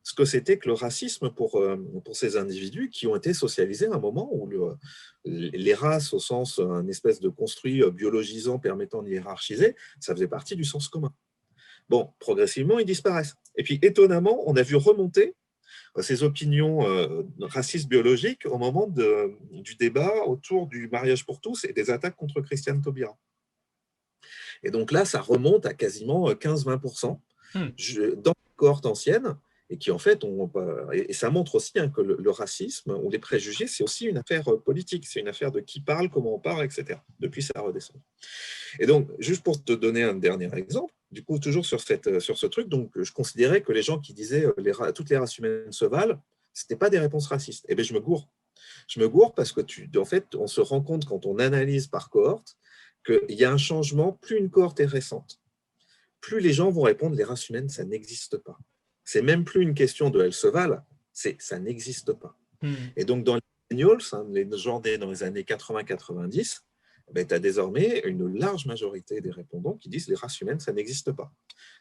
ce que c'était que le racisme pour ces individus qui ont été socialisés à un moment où les races, au sens une espèce de construit biologisant permettant de hiérarchiser, ça faisait partie du sens commun. Bon, progressivement, ils disparaissent. Et puis, étonnamment, on a vu remonter ces opinions racistes biologiques au moment du débat autour du mariage pour tous et des attaques contre Christiane Taubira. Et donc là, ça remonte à quasiment 15-20% dans les cohortes anciennes, et qui en fait, et ça montre aussi que le racisme ou les préjugés, c'est aussi une affaire politique, c'est une affaire de qui parle, comment on parle, etc. Depuis, ça redescend. Et donc, juste pour te donner un dernier exemple, du coup, toujours sur ce truc, donc je considérais que les gens qui disaient toutes les races humaines se valent, ce n'étaient pas des réponses racistes. Eh bien, je me gourre. Je me gourre parce que, en fait, on se rend compte quand on analyse par cohorte qu'il y a un changement, plus une cohorte est récente, plus les gens vont répondre les races humaines, ça n'existe pas. C'est même plus une question de elles se valent, c'est ça n'existe pas. Et donc, dans les millennials, les gens nés dans les années 80-90, ben, tu as désormais une large majorité des répondants qui disent les races humaines, ça n'existe pas.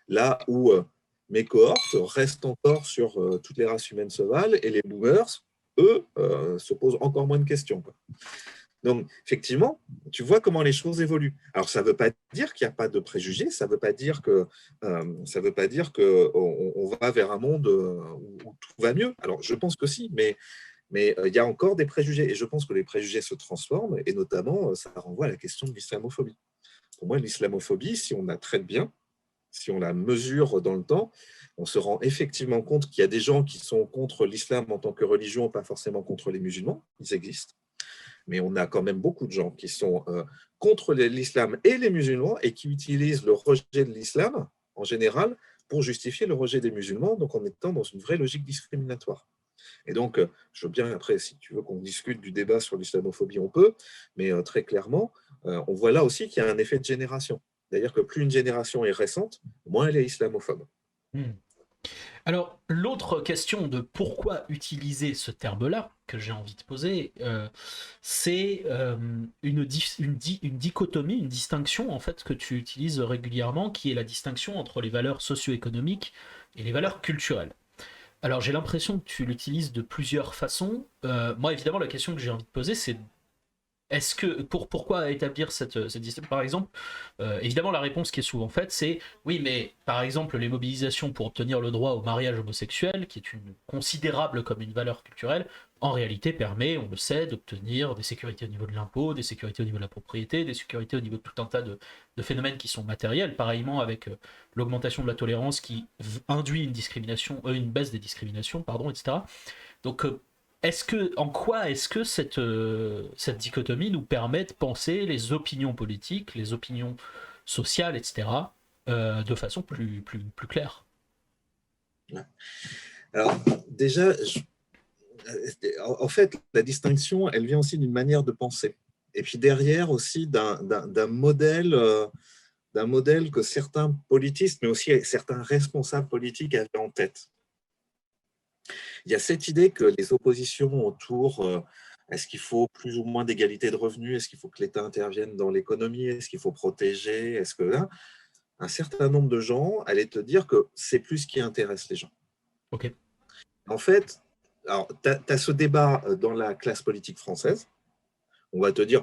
Là où mes cohortes restent encore sur toutes les races humaines se valent, et les boomers, eux, se posent encore moins de questions, quoi. Donc, effectivement, tu vois comment les choses évoluent. Alors, ça ne veut pas dire qu'il n'y a pas de préjugés, ça ne veut pas dire qu'on va vers un monde où tout va mieux. Alors, je pense que si, mais il y a encore des préjugés, et je pense que les préjugés se transforment, et notamment, ça renvoie à la question de l'islamophobie. Pour moi, l'islamophobie, si on la traite bien, si on la mesure dans le temps, on se rend effectivement compte qu'il y a des gens qui sont contre l'islam en tant que religion, pas forcément contre les musulmans, ils existent. Mais on a quand même beaucoup de gens qui sont contre l'islam et les musulmans et qui utilisent le rejet de l'islam, en général, pour justifier le rejet des musulmans, donc en étant dans une vraie logique discriminatoire. Et donc, je veux bien, après, si tu veux qu'on discute du débat sur l'islamophobie, on peut, mais très clairement, on voit là aussi qu'il y a un effet de génération. C'est-à-dire que plus une génération est récente, moins elle est islamophobe. Alors, l'autre question de pourquoi utiliser ce terme-là, que j'ai envie de poser, c'est une dichotomie, une distinction en fait que tu utilises régulièrement, qui est la distinction entre les valeurs socio-économiques et les valeurs culturelles. Alors, j'ai l'impression que tu l'utilises de plusieurs façons. Moi, évidemment, la question que j'ai envie de poser, c'est pourquoi établir cette distinction? Par exemple, évidemment, la réponse qui est souvent faite, c'est oui, mais par exemple, les mobilisations pour obtenir le droit au mariage homosexuel, qui est considérable comme une valeur culturelle, en réalité permet, on le sait, d'obtenir des sécurités au niveau de l'impôt, des sécurités au niveau de la propriété, des sécurités au niveau de tout un tas de phénomènes qui sont matériels, pareillement avec l'augmentation de la tolérance qui induit une baisse des discriminations, etc. Donc, en quoi est-ce que cette dichotomie nous permet de penser les opinions politiques, les opinions sociales, etc., de façon plus claire? Alors, déjà, en fait, la distinction, elle vient aussi d'une manière de penser. Et puis derrière aussi d'un modèle que certains politistes, mais aussi certains responsables politiques avaient en tête. Il y a cette idée que les oppositions autour, est-ce qu'il faut plus ou moins d'égalité de revenus, est-ce qu'il faut que l'État intervienne dans l'économie, est-ce qu'il faut protéger, est-ce que là, un certain nombre de gens allaient te dire que c'est plus ce qui intéresse les gens. Ok. En fait, tu as ce débat dans la classe politique française, on va te dire,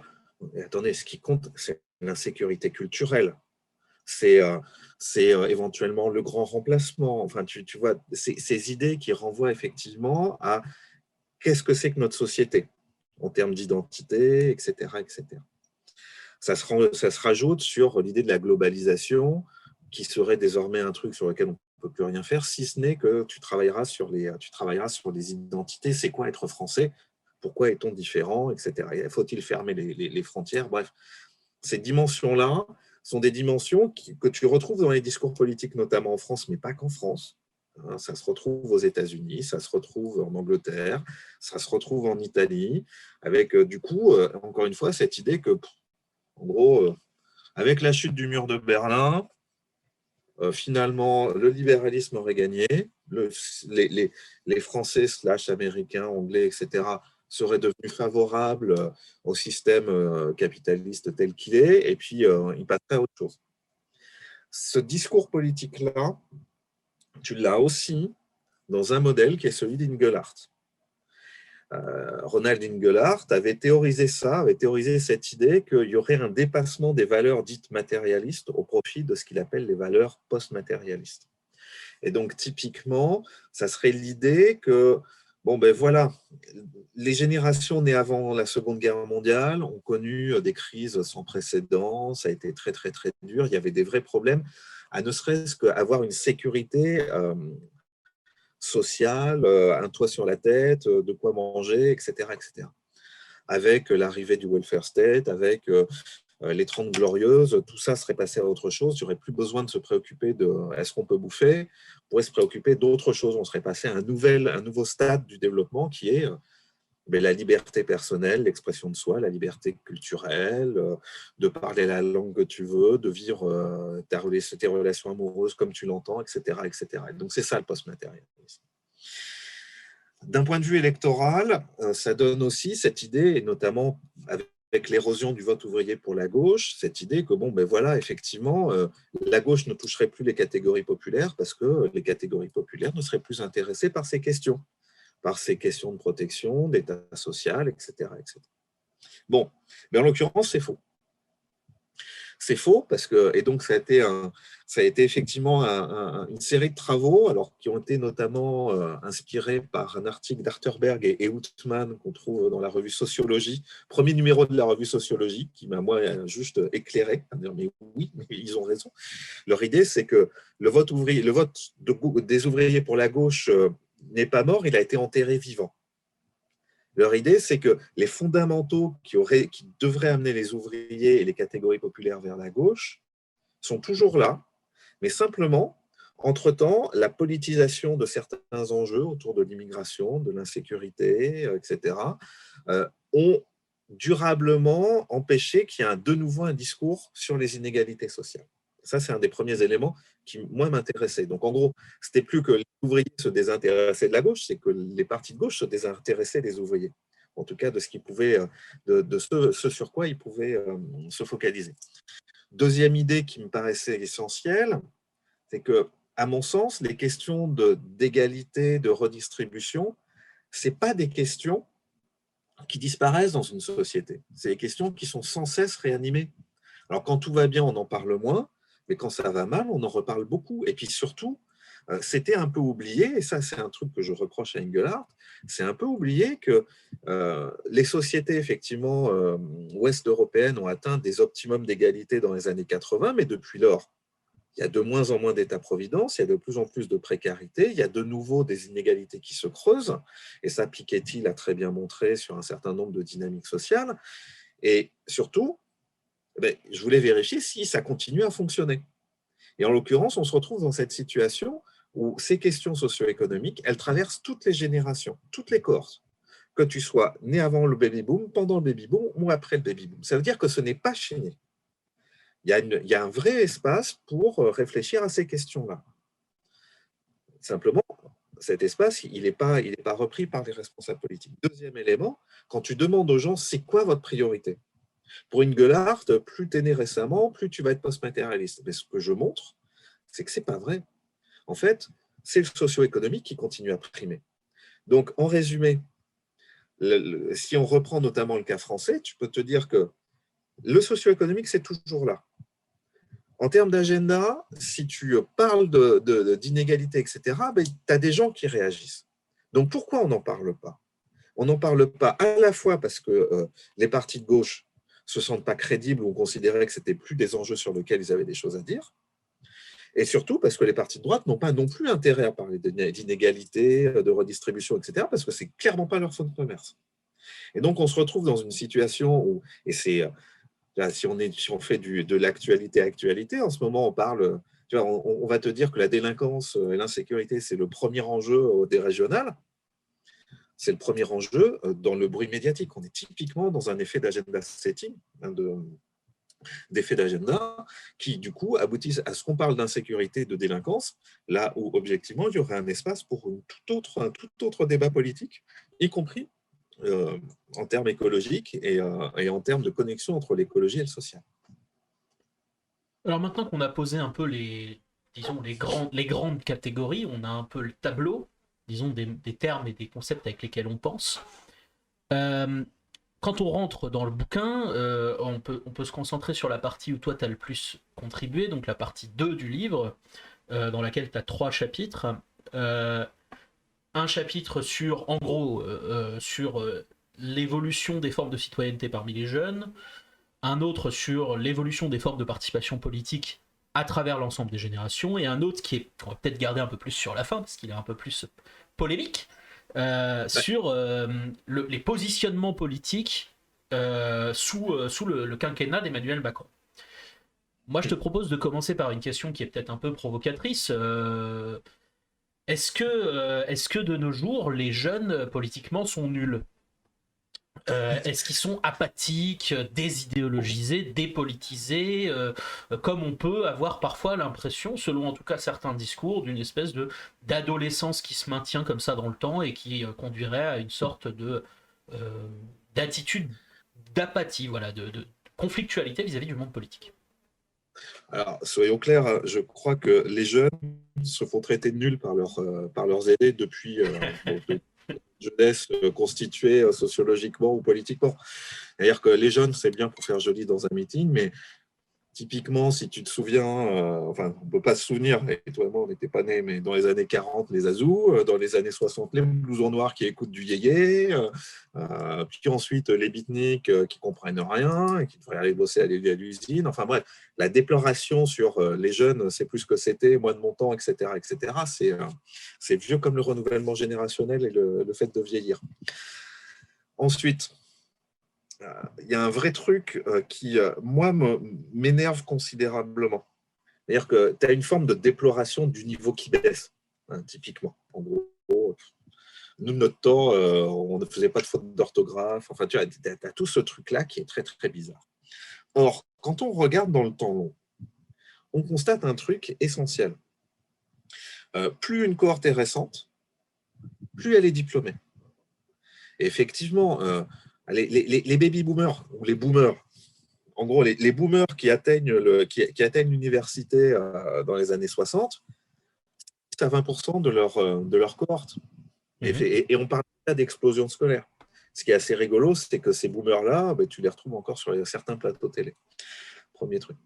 attendez, ce qui compte, c'est l'insécurité culturelle. C'est éventuellement le grand remplacement. Enfin, tu vois, ces idées qui renvoient effectivement à qu'est-ce que c'est que notre société en termes d'identité, etc., etc. Ça se rajoute sur l'idée de la globalisation, qui serait désormais un truc sur lequel on peux plus rien faire, si ce n'est que tu travailleras sur les identités. C'est quoi être français? Pourquoi est-on différent, etc. Faut-il fermer les frontières? Bref, ces dimensions-là sont des dimensions que tu retrouves dans les discours politiques, notamment en France, mais pas qu'en France. Ça se retrouve aux États-Unis, ça se retrouve en Angleterre, ça se retrouve en Italie, avec du coup, encore une fois, cette idée que, en gros, avec la chute du mur de Berlin, finalement, le libéralisme aurait gagné, les Français / Américains, Anglais, etc., seraient devenus favorables au système capitaliste tel qu'il est, et puis ils passeraient à autre chose. Ce discours politique-là, tu l'as aussi dans un modèle qui est celui d'Engelhardt. Ronald Engelhardt avait théorisé cette idée qu'il y aurait un dépassement des valeurs dites matérialistes au profit de ce qu'il appelle les valeurs post-matérialistes. Et donc, typiquement, ça serait l'idée que, bon, ben voilà, les générations nées avant la Seconde Guerre mondiale ont connu des crises sans précédent, ça a été très, très, très dur, il y avait des vrais problèmes, à ne serait-ce qu'avoir une sécurité sociale, un toit sur la tête, de quoi manger, etc., etc. Avec l'arrivée du welfare state, avec les 30 glorieuses, tout ça serait passé à autre chose. Il n'y aurait plus besoin de se préoccuper de est-ce qu'on peut bouffer, on pourrait se préoccuper d'autre chose. On serait passé à un nouveau stade du développement qui est la liberté personnelle, l'expression de soi, la liberté culturelle, de parler la langue que tu veux, de vivre tes relations amoureuses comme tu l'entends, etc., etc. Donc c'est ça le post-matérialisme. D'un point de vue électoral, ça donne aussi cette idée, et notamment avec l'érosion du vote ouvrier pour la gauche, cette idée que, bon, ben voilà, effectivement, la gauche ne toucherait plus les catégories populaires parce que les catégories populaires ne seraient plus intéressées par ces questions de protection, d'état social, etc., etc. Bon, mais en l'occurrence, c'est faux. C'est faux parce que, et donc ça a été effectivement une série de travaux, alors qui ont été notamment inspirés par un article d'Arterberg et Outman qu'on trouve dans la revue Sociologie, premier numéro de la revue Sociologie, qui m'a moi juste éclairé, à dire mais oui, mais ils ont raison. Leur idée, c'est que le vote des ouvriers pour la gauche n'est pas mort, il a été enterré vivant. Leur idée, c'est que les fondamentaux qui devraient amener les ouvriers et les catégories populaires vers la gauche sont toujours là, mais simplement, entre-temps, la politisation de certains enjeux autour de l'immigration, de l'insécurité, etc., ont durablement empêché qu'il y ait de nouveau un discours sur les inégalités sociales. Ça, c'est un des premiers éléments qui, moi, m'intéressait. Donc, en gros, ce n'était plus que les ouvriers se désintéressaient de la gauche, c'est que les partis de gauche se désintéressaient des ouvriers. En tout cas, de ce sur quoi ils pouvaient se focaliser. Deuxième idée qui me paraissait essentielle, c'est que, à mon sens, les questions d'égalité, de redistribution, ce n'est pas des questions qui disparaissent dans une société. C'est des questions qui sont sans cesse réanimées. Alors, quand tout va bien, on en parle moins, mais quand ça va mal, on en reparle beaucoup. Et puis surtout, c'était un peu oublié, et ça c'est un truc que je reproche à Engelhardt, c'est un peu oublié que les sociétés effectivement ouest-européennes ont atteint des optimums d'égalité dans les années 80, mais depuis lors, il y a de moins en moins d'État-providence, il y a de plus en plus de précarité, il y a de nouveau des inégalités qui se creusent, et ça Piketty l'a très bien montré sur un certain nombre de dynamiques sociales, et surtout, je voulais vérifier si ça continue à fonctionner. Et en l'occurrence, on se retrouve dans cette situation où ces questions socio-économiques, elles traversent toutes les générations, toutes les cohortes, que tu sois né avant le baby-boom, pendant le baby-boom ou après le baby-boom. Ça veut dire que ce n'est pas fini. Il y a un vrai espace pour réfléchir à ces questions-là. Simplement, cet espace, il n'est pas repris par les responsables politiques. Deuxième élément, quand tu demandes aux gens, c'est quoi votre priorité ? Pour Engelhardt, plus tu es né récemment, plus tu vas être post-matérialiste. Mais ce que je montre, c'est que ce n'est pas vrai. En fait, c'est le socio-économique qui continue à primer. Donc, en résumé, si on reprend notamment le cas français, tu peux te dire que le socio-économique, c'est toujours là. En termes d'agenda, si tu parles d'inégalité, etc., tu as des gens qui réagissent. Donc, pourquoi on n'en parle pas ? On n'en parle pas à la fois parce que les partis de gauche ne se sentent pas crédibles ou considéraient que ce n'était plus des enjeux sur lesquels ils avaient des choses à dire. Et surtout parce que les partis de droite n'ont pas non plus intérêt à parler d'inégalité, de redistribution, etc., parce que c'est clairement pas leur fonds de commerce. Et donc, on se retrouve dans une situation où, et c'est, là, si on fait de l'actualité, en ce moment, on parle, tu vois, on va te dire que la délinquance et l'insécurité, c'est le premier enjeu des régionales. C'est le premier enjeu dans le bruit médiatique. On est typiquement dans un effet d'agenda setting, d'effet d'agenda, qui du coup aboutissent à ce qu'on parle d'insécurité, de délinquance, là où objectivement il y aurait un espace pour un tout autre débat politique, y compris en termes écologiques et en termes de connexion entre l'écologie et le social. Alors maintenant qu'on a posé un peu disons, les grandes catégories, on a un peu le tableau, disons des termes et des concepts avec lesquels on pense. Quand on rentre dans le bouquin, on peut se concentrer sur la partie où toi tu as le plus contribué, donc la partie 2 du livre, dans laquelle tu as 3 chapitres. Un chapitre sur, en gros, sur l'évolution des formes de citoyenneté parmi les jeunes, un autre sur l'évolution des formes de participation politique à travers l'ensemble des générations, et un autre qu'on va peut-être garder un peu plus sur la fin, parce qu'il est un peu plus polémique, sur les positionnements politiques sous le quinquennat d'Emmanuel Macron. Moi, je te propose de commencer par une question qui est peut-être un peu provocatrice. Est-ce que de nos jours, les jeunes politiquement sont nuls ? Est-ce qu'ils sont apathiques, désidéologisés, dépolitisés, comme on peut avoir parfois l'impression, selon en tout cas certains discours, d'une espèce d'adolescence qui se maintient comme ça dans le temps et qui conduirait à une sorte d'attitude d'apathie, voilà, de conflictualité vis-à-vis du monde politique. Alors, soyons clairs, je crois que les jeunes se font traiter de nuls par leurs aînés depuis jeunesse constituée sociologiquement ou politiquement. C'est-à-dire que les jeunes, c'est bien pour faire joli dans un meeting, mais typiquement, si tu te souviens, enfin, on ne peut pas se souvenir, et toi et moi, on n'était pas nés, mais dans les années 40, les Azous, dans les années 60, les blousons noirs qui écoutent du yéyé, puis ensuite les beatniks qui ne comprennent rien et qui devraient aller bosser à l'usine. Enfin bref, la déploration sur les jeunes, c'est plus ce que c'était, moi de mon temps, etc., c'est vieux comme le renouvellement générationnel et le fait de vieillir. Ensuite, il y a un vrai truc qui, moi, m'énerve considérablement. C'est-à-dire que tu as une forme de déploration du niveau qui baisse, hein, typiquement. En gros, nous, de notre temps, on ne faisait pas de faute d'orthographe. Enfin, tu as tout ce truc-là qui est très, très bizarre. Or, quand on regarde dans le temps long, on constate un truc essentiel. Plus une cohorte est récente, plus elle est diplômée. Et effectivement, les baby-boomers, ou les boomers, en gros, les boomers qui atteignent l'université dans les années 60, c'est à 20% de leur cohorte. Et on parle pas d'explosion scolaire. Ce qui est assez rigolo, c'est que ces boomers-là, tu les retrouves encore sur certains plateaux télé. Premier truc.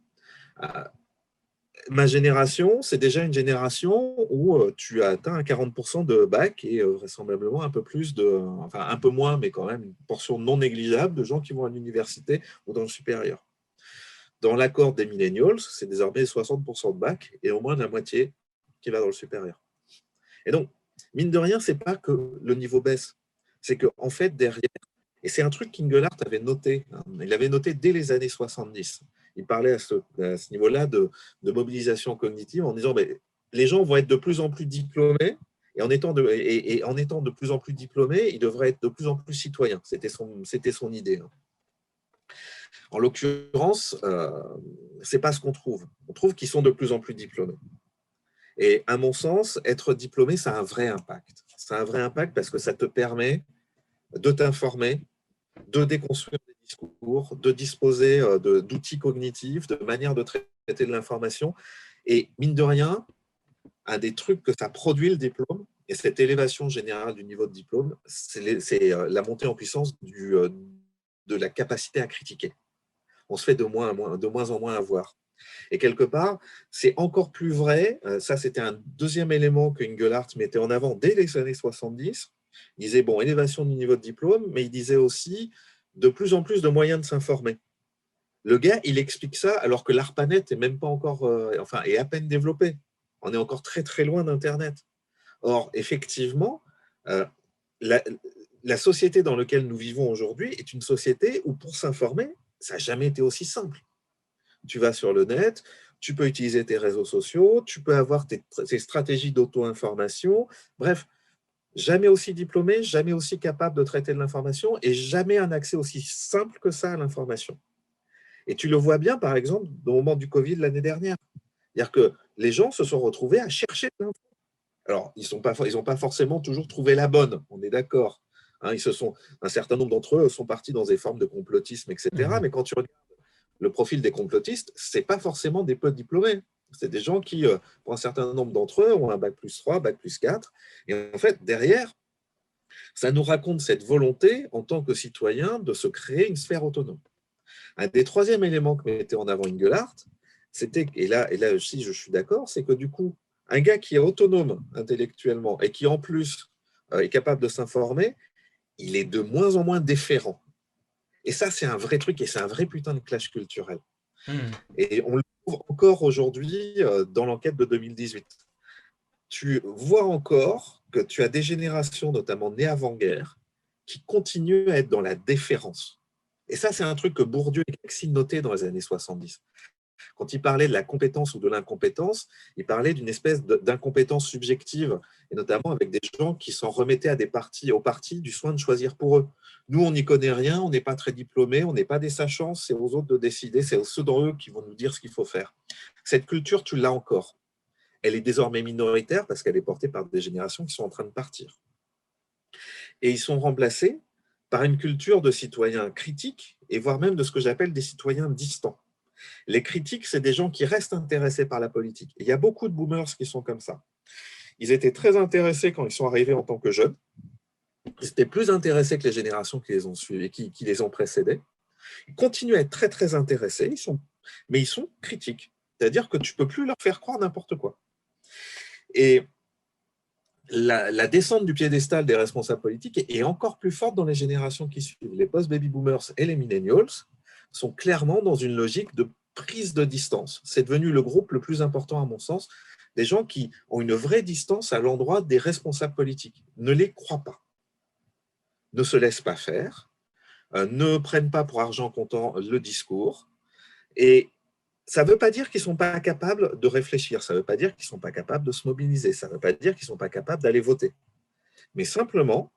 Ma génération, c'est déjà une génération où tu as atteint un 40% de bac et vraisemblablement un peu moins, mais quand même une portion non négligeable de gens qui vont à l'université ou dans le supérieur. Dans la cohorte des millennials, c'est désormais 60% de bac et au moins la moitié qui va dans le supérieur. Et donc, mine de rien, ce n'est pas que le niveau baisse, c'est qu'en fait, derrière, et c'est un truc qu'Engelhardt avait noté, hein, il avait noté dès les années 70. Il parlait à ce niveau-là de mobilisation cognitive en disant les gens vont être de plus en plus diplômés et en étant de plus en plus diplômés, ils devraient être de plus en plus citoyens. C'était son idée. Hein. En l'occurrence, ce n'est pas ce qu'on trouve. On trouve qu'ils sont de plus en plus diplômés. Et à mon sens, être diplômé, ça a un vrai impact. Ça a un vrai impact parce que ça te permet de t'informer, de déconstruire des discours, de disposer d'outils cognitifs, de manières de traiter de l'information. Et mine de rien, un des trucs que ça produit le diplôme, et cette élévation générale du niveau de diplôme, c'est la montée en puissance de la capacité à critiquer. On se fait de moins en moins avoir. Et quelque part, c'est encore plus vrai, ça c'était un deuxième élément que Engelhardt mettait en avant dès les années 70. Il disait, élévation du niveau de diplôme, mais il disait aussi de plus en plus de moyens de s'informer. Le gars, il explique ça alors que l'ARPANET est même pas encore, est à peine développé. On est encore très très loin d'Internet. Or, effectivement, la société dans laquelle nous vivons aujourd'hui est une société où pour s'informer, ça n'a jamais été aussi simple. Tu vas sur le net, tu peux utiliser tes réseaux sociaux, tu peux avoir tes stratégies d'auto-information. Bref, jamais aussi diplômé, jamais aussi capable de traiter de l'information et jamais un accès aussi simple que ça à l'information. Et tu le vois bien, par exemple, au moment du Covid l'année dernière. C'est-à-dire que les gens se sont retrouvés à chercher de l'info. Alors, ils n'ont pas forcément toujours trouvé la bonne, on est d'accord. Hein, un certain nombre d'entre eux sont partis dans des formes de complotisme, etc. Mais quand tu regardes le profil des complotistes, ce n'est pas forcément des peu diplômés. C'est des gens qui, pour un certain nombre d'entre eux, ont un bac+3, bac+4. Et en fait, derrière, ça nous raconte cette volonté, en tant que citoyen, de se créer une sphère autonome. Un des troisièmes éléments que mettait en avant Engelhardt, c'était, et là aussi je suis d'accord, c'est que du coup, un gars qui est autonome intellectuellement et qui en plus est capable de s'informer, il est de moins en moins déférent. Et ça, c'est un vrai truc et c'est un vrai putain de clash culturel. Et on le trouve encore aujourd'hui dans l'enquête de 2018. Tu vois encore que tu as des générations, notamment nées avant-guerre, qui continuent à être dans la déférence. Et ça, c'est un truc que Bourdieu et Caxine notaient dans les années 70. Quand il parlait de la compétence ou de l'incompétence, il parlait d'une espèce d'incompétence subjective, et notamment avec des gens qui s'en remettaient aux partis du soin de choisir pour eux. Nous, on n'y connaît rien, on n'est pas très diplômés, on n'est pas des sachants, c'est aux autres de décider, c'est ceux d'entre eux qui vont nous dire ce qu'il faut faire. Cette culture, tu l'as encore. Elle est désormais minoritaire parce qu'elle est portée par des générations qui sont en train de partir. Et ils sont remplacés par une culture de citoyens critiques, et voire même de ce que j'appelle des citoyens distants. Les critiques, c'est des gens qui restent intéressés par la politique. Et il y a beaucoup de boomers qui sont comme ça. Ils étaient très intéressés quand ils sont arrivés en tant que jeunes. Ils étaient plus intéressés que les générations qui les ont suivis, qui les ont précédés. Ils continuent à être très, très intéressés, mais ils sont critiques. C'est-à-dire que tu ne peux plus leur faire croire n'importe quoi. Et la descente du piédestal des responsables politiques est encore plus forte dans les générations qui suivent. Les post-baby boomers et les millennials sont clairement dans une logique de prise de distance. C'est devenu le groupe le plus important, à mon sens, des gens qui ont une vraie distance à l'endroit des responsables politiques, ne les croient pas, ne se laissent pas faire, ne prennent pas pour argent comptant le discours. Et ça ne veut pas dire qu'ils ne sont pas capables de réfléchir, ça ne veut pas dire qu'ils ne sont pas capables de se mobiliser, ça ne veut pas dire qu'ils ne sont pas capables d'aller voter. Mais simplement,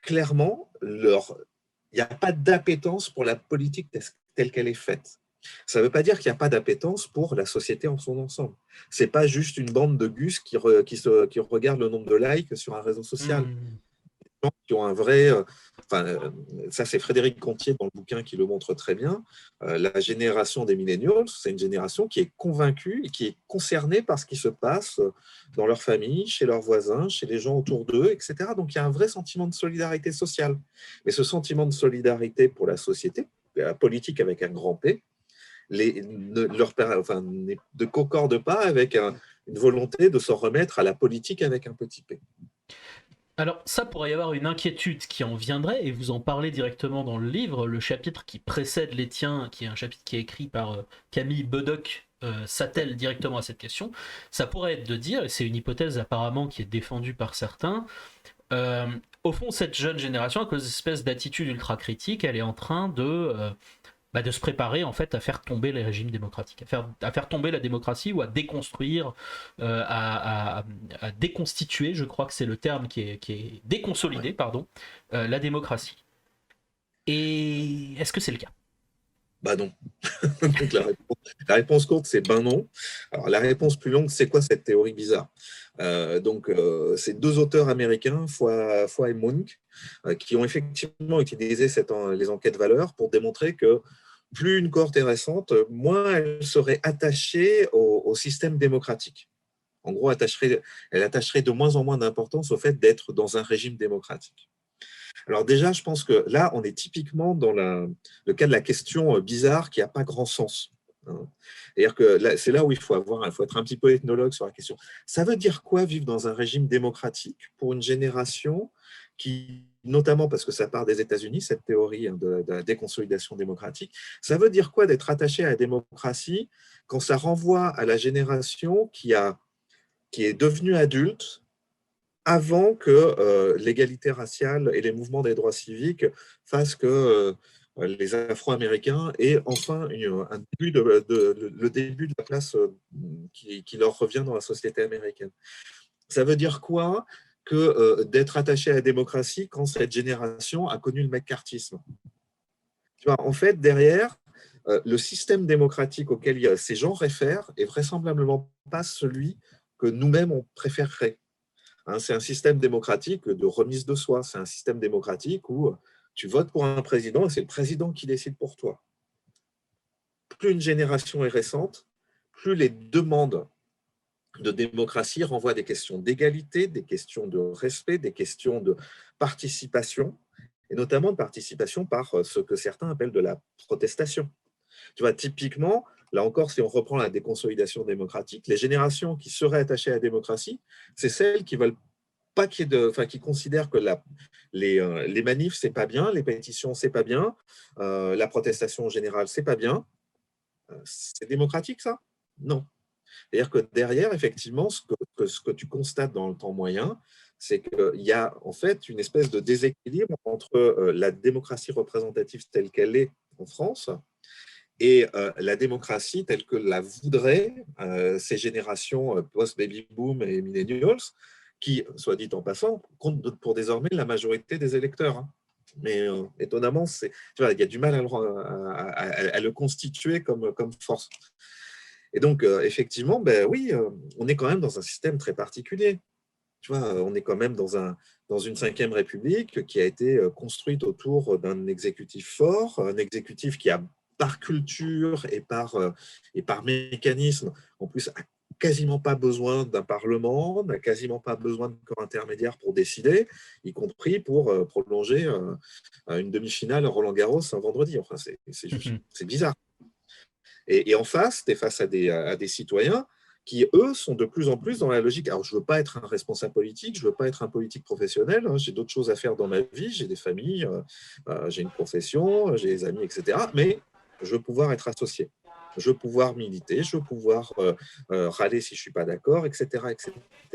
clairement, il n'y a pas d'appétence pour la politique telle qu'elle est faite. Ça ne veut pas dire qu'il n'y a pas d'appétence pour la société en son ensemble. Ce n'est pas juste une bande de gus qui regarde le nombre de likes sur un réseau social. Des gens qui ont un vrai... ça, c'est Frédéric Contier dans le bouquin qui le montre très bien. La génération des millennials, c'est une génération qui est convaincue et qui est concernée par ce qui se passe dans leur famille, chez leurs voisins, chez les gens autour d'eux, etc. Donc, il y a un vrai sentiment de solidarité sociale. Mais ce sentiment de solidarité pour la société, la politique avec un grand P, ne concorde pas avec une volonté de s'en remettre à la politique avec un petit P. Alors ça pourrait y avoir une inquiétude qui en viendrait, et vous en parlez directement dans le livre, le chapitre qui précède les tiens, qui est un chapitre qui est écrit par Camille Bedoc, s'attelle directement à cette question. Ça pourrait être de dire, et c'est une hypothèse apparemment qui est défendue par certains, au fond cette jeune génération, à cause d'une espèce d'attitude ultra critique, elle est en train de se préparer en fait à faire tomber les régimes démocratiques, à faire tomber la démocratie ou à déconstruire, à déconstituer, je crois que c'est le terme qui est déconsolidé, pardon, la démocratie. Et est-ce que c'est le cas ? Bah non. Donc la réponse courte, c'est ben non. Alors la réponse plus longue, c'est quoi cette théorie bizarre ? C'est deux auteurs américains, Foy et Munk, qui ont effectivement utilisé les enquêtes valeurs pour démontrer que plus une cohorte est récente, moins elle serait attachée au système démocratique. En gros, elle attacherait de moins en moins d'importance au fait d'être dans un régime démocratique. Alors déjà, je pense que là, on est typiquement dans le cas de la question bizarre qui n'a pas grand sens. C'est-à-dire que c'est là où il faut être un petit peu ethnologue sur la question. Ça veut dire quoi vivre dans un régime démocratique pour une génération qui notamment parce que ça part des États-Unis, cette théorie de la déconsolidation démocratique. Ça veut dire quoi d'être attaché à la démocratie quand ça renvoie à la génération qui est devenue adulte avant que l'égalité raciale et les mouvements des droits civiques fassent que les Afro-Américains aient enfin le début de la place qui leur revient dans la société américaine. Ça veut dire quoi que d'être attaché à la démocratie quand cette génération a connu le McCarthyisme? Tu vois, en fait, derrière, le système démocratique auquel ces gens réfèrent est vraisemblablement pas celui que nous-mêmes on préférerait. Hein, c'est un système démocratique de remise de soi. C'est un système démocratique où tu votes pour un président et c'est le président qui décide pour toi. Plus une génération est récente, plus les demandes de démocratie renvoient à des questions d'égalité, des questions de respect, des questions de participation, et notamment de participation par ce que certains appellent de la protestation. Tu vois, typiquement, là encore, si on reprend la déconsolidation démocratique, les générations qui seraient attachées à la démocratie, c'est celles qui veulent pas qui considèrent que les manifs, c'est pas bien, les pétitions, c'est pas bien, la protestation en général, c'est pas bien. C'est démocratique, ça? Non. C'est-à-dire que derrière, effectivement, ce que tu constates dans le temps moyen, c'est qu'il y a en fait une espèce de déséquilibre entre la démocratie représentative telle qu'elle est en France et la démocratie telle que la voudraient ces générations post-baby boom et millennials, qui, soit dit en passant, comptent pour désormais la majorité des électeurs. Hein. Mais étonnamment, tu vois, il y a du mal à le constituer comme force. Et donc, effectivement, ben oui, on est quand même dans un système très particulier. Tu vois, on est quand même dans une 5e République qui a été construite autour d'un exécutif fort, un exécutif qui a, par culture et par mécanisme, en plus, a quasiment pas besoin d'un parlement, n'a quasiment pas besoin de corps intermédiaire pour décider, y compris pour prolonger une demi-finale Roland-Garros un vendredi. Enfin, c'est bizarre. Et en face, tu es face à des citoyens qui, eux, sont de plus en plus dans la logique. Alors, je ne veux pas être un responsable politique, je ne veux pas être un politique professionnel, hein, j'ai d'autres choses à faire dans ma vie, j'ai des familles, j'ai une profession, j'ai des amis, etc. Mais je veux pouvoir être associé, je veux pouvoir militer, je veux pouvoir râler si je ne suis pas d'accord, etc., etc.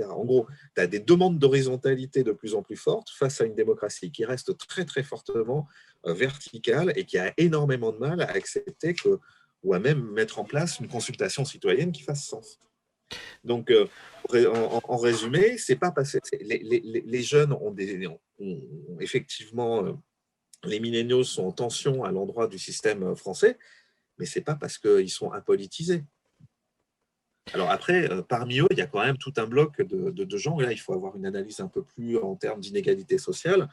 En gros, tu as des demandes d'horizontalité de plus en plus fortes face à une démocratie qui reste très, très fortement verticale et qui a énormément de mal à accepter ou à même mettre en place une consultation citoyenne qui fasse sens. Donc, en résumé, c'est pas passé. Les jeunes ont effectivement, les milléniaux sont en tension à l'endroit du système français, mais c'est pas parce qu'ils sont apolitisés. Alors après, parmi eux, il y a quand même tout un bloc de gens. Et là, il faut avoir une analyse un peu plus en termes d'inégalité sociale.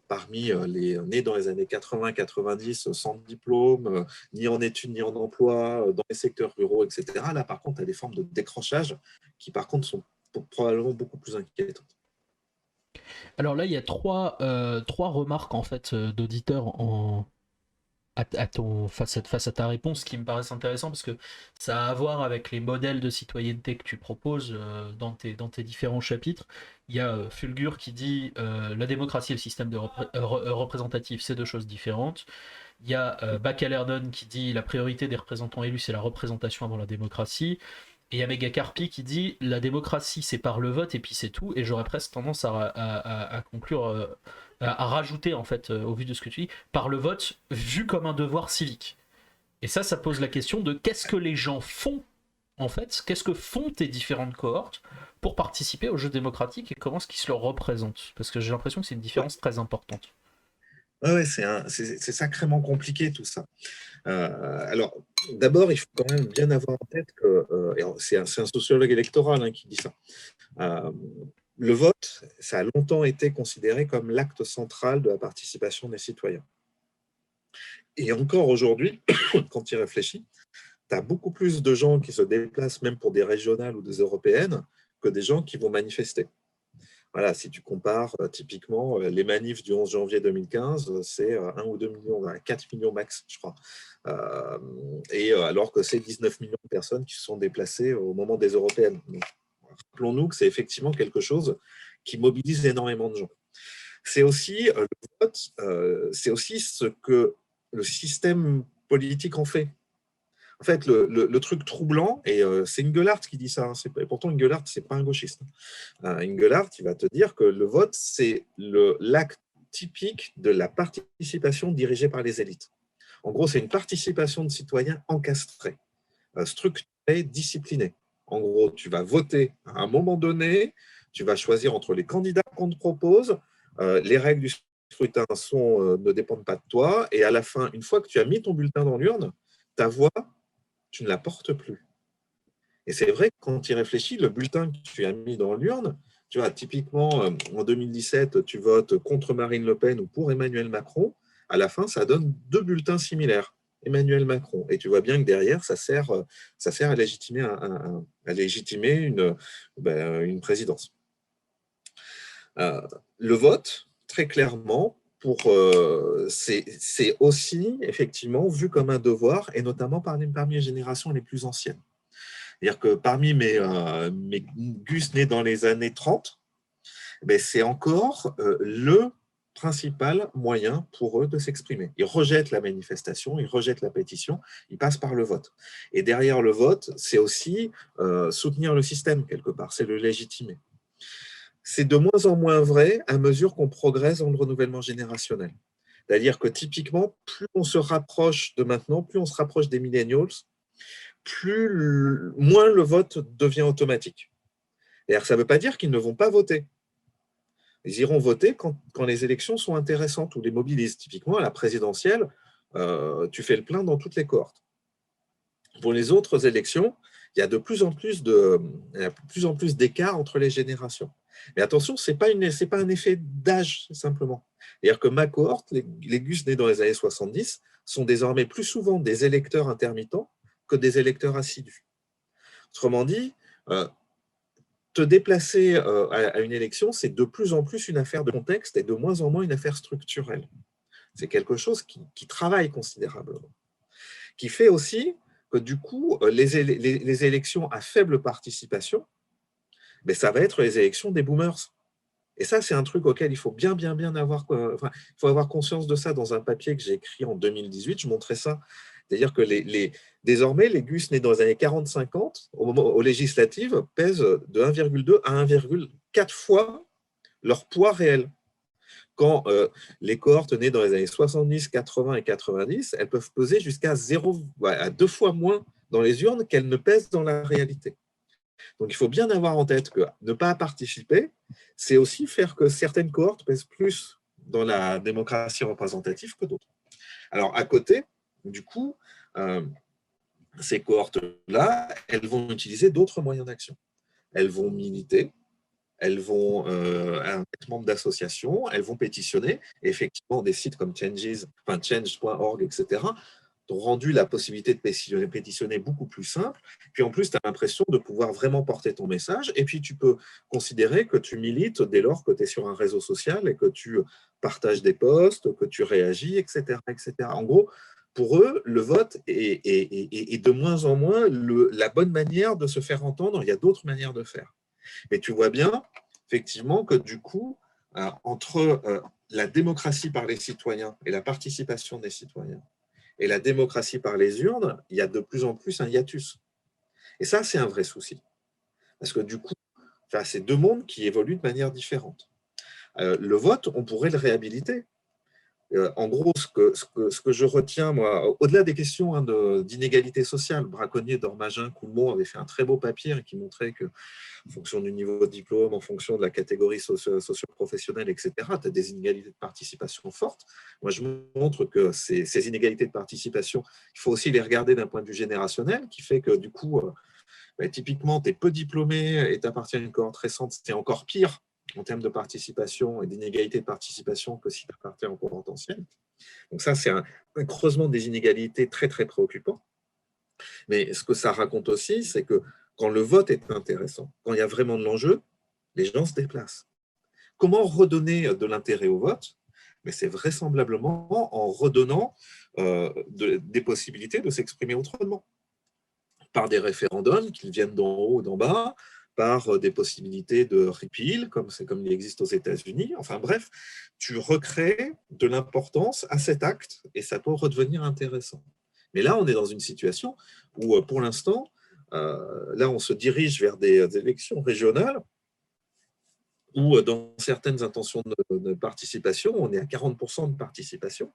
Parmi les nés dans les années 80-90, sans diplôme, ni en études, ni en emploi, dans les secteurs ruraux, etc. Là, par contre, il y a des formes de décrochage qui, par contre, sont probablement beaucoup plus inquiétantes. Alors là, il y a trois remarques en fait d'auditeurs face à ta réponse qui me paraissent intéressantes parce que ça a à voir avec les modèles de citoyenneté que tu proposes dans tes différents chapitres. Il y a Fulgur qui dit la démocratie et le système représentatif, c'est deux choses différentes. Il y a Bacalerdon qui dit la priorité des représentants élus, c'est la représentation avant la démocratie. Et il y a Megacarpi qui dit la démocratie, c'est par le vote et puis c'est tout. Et j'aurais presque tendance à conclure, à rajouter en fait, au vu de ce que tu dis, par le vote vu comme un devoir civique. Et ça pose la question de qu'est-ce que les gens font en fait, qu'est-ce que font tes différentes cohortes pour participer au jeu démocratique et comment est-ce qu'ils se le représentent? Parce que j'ai l'impression que c'est une différence très importante. Oui, c'est sacrément compliqué tout ça. Alors, d'abord, il faut quand même bien avoir en tête que c'est un sociologue électoral qui dit ça. Le vote, ça a longtemps été considéré comme l'acte central de la participation des citoyens. Et encore aujourd'hui, quand tu y réfléchis, tu as beaucoup plus de gens qui se déplacent, même pour des régionales ou des européennes, que des gens qui vont manifester. Voilà, si tu compares typiquement les manifs du 11 janvier 2015, c'est 1 ou 2 millions, 4 millions max, je crois. Alors que c'est 19 millions de personnes qui se sont déplacées au moment des européennes. Donc, rappelons-nous que c'est effectivement quelque chose qui mobilise énormément de gens. c'est aussi le vote, c'est aussi ce que le système politique en fait. En fait, le truc troublant, et c'est Engelhardt qui dit ça, hein, et pourtant Engelhardt, ce n'est pas un gauchiste. Engelhardt, il va te dire que le vote, c'est l'acte typique de la participation dirigée par les élites. En gros, c'est une participation de citoyens encastrés, structurés, disciplinés. En gros, tu vas voter à un moment donné, tu vas choisir entre les candidats qu'on te propose, les règles du scrutin ne dépendent pas de toi, et à la fin, une fois que tu as mis ton bulletin dans l'urne, ta voix, tu ne la portes plus. Et c'est vrai que quand tu y réfléchis, le bulletin que tu as mis dans l'urne, tu vois, typiquement, en 2017, tu votes contre Marine Le Pen ou pour Emmanuel Macron, à la fin, ça donne 2 bulletins similaires, Emmanuel Macron. Et tu vois bien que derrière, ça sert à légitimer une présidence. Le vote, très clairement, c'est aussi effectivement vu comme un devoir, et notamment parmi les générations les plus anciennes. C'est-à-dire que parmi mes gus nés dans les années 30, c'est encore le principal moyen pour eux de s'exprimer. Ils rejettent la manifestation, ils rejettent la pétition, ils passent par le vote. Et derrière le vote, c'est aussi soutenir le système quelque part, c'est le légitimer. C'est de moins en moins vrai à mesure qu'on progresse dans le renouvellement générationnel. C'est-à-dire que typiquement, plus on se rapproche de maintenant, plus on se rapproche des millennials, moins le vote devient automatique. D'ailleurs, ça ne veut pas dire qu'ils ne vont pas voter. Ils iront voter quand les élections sont intéressantes ou les mobilisent. Typiquement, à la présidentielle, tu fais le plein dans toutes les cohortes. Pour les autres élections, il y a de plus en plus d'écart entre les générations. Mais attention, ce n'est pas un effet d'âge, simplement. C'est-à-dire que ma cohorte, les gus nés dans les années 70, sont désormais plus souvent des électeurs intermittents que des électeurs assidus. Autrement dit, te déplacer à une élection, c'est de plus en plus une affaire de contexte et de moins en moins une affaire structurelle. C'est quelque chose qui travaille considérablement. Qui fait aussi que du coup, les élections à faible participation, ça va être les élections des boomers. Et ça, c'est un truc auquel il faut bien avoir, il faut avoir conscience de ça. Dans un papier que j'ai écrit en 2018, je montrais ça. C'est-à-dire que désormais, les gus nés dans les années 40-50, aux législatives, pèsent de 1,2 à 1,4 fois leur poids réel. Quand les cohortes nées dans les années 70, 80 et 90, elles peuvent peser jusqu'à 2 fois moins dans les urnes qu'elles ne pèsent dans la réalité. Donc, il faut bien avoir en tête que ne pas participer, c'est aussi faire que certaines cohortes pèsent plus dans la démocratie représentative que d'autres. Alors, à côté, du coup, ces cohortes-là, elles vont utiliser d'autres moyens d'action. Elles vont militer, elles vont être membres d'associations, elles vont pétitionner. Et effectivement, des sites comme change.org, etc., t'ont rendu la possibilité de pétitionner beaucoup plus simple. Puis en plus, tu as l'impression de pouvoir vraiment porter ton message. Et puis, tu peux considérer que tu milites dès lors que tu es sur un réseau social et que tu partages des posts, que tu réagis, etc. etc. En gros, pour eux, le vote est de moins en moins la bonne manière de se faire entendre. Il y a d'autres manières de faire. Mais tu vois bien, effectivement, que du coup, entre la démocratie par les citoyens et la participation des citoyens, et la démocratie par les urnes, il y a de plus en plus un hiatus. Et ça, c'est un vrai souci. Parce que du coup, c'est 2 mondes qui évoluent de manière différente. Le vote, on pourrait le réhabiliter. En gros, ce que je retiens, moi, au-delà des questions d'inégalité sociale, Braconnier, Dormagin, Coulmont avaient fait un très beau papier qui montrait que, en fonction du niveau de diplôme, en fonction de la catégorie socio-professionnelle, etc., tu as des inégalités de participation fortes. Moi, je montre que ces inégalités de participation, il faut aussi les regarder d'un point de vue générationnel, qui fait que, du coup, typiquement, tu es peu diplômé et tu appartiens à une cohorte récente, c'est encore pire en termes de participation et d'inégalité de participation que si tu appartiens aux cohortes anciennes. Donc ça, c'est un creusement des inégalités très, très préoccupant. Mais ce que ça raconte aussi, c'est que quand le vote est intéressant, quand il y a vraiment de l'enjeu, les gens se déplacent. Comment redonner de l'intérêt au vote? Mais c'est vraisemblablement en redonnant des possibilités de s'exprimer autrement. Par des référendums, qu'ils viennent d'en haut ou d'en bas, par des possibilités de repeal, comme il existe aux États-Unis. Enfin bref, tu recrées de l'importance à cet acte et ça peut redevenir intéressant. Mais là, on est dans une situation où, pour l'instant, là, on se dirige vers des élections régionales où, dans certaines intentions de participation, on est à 40% de participation.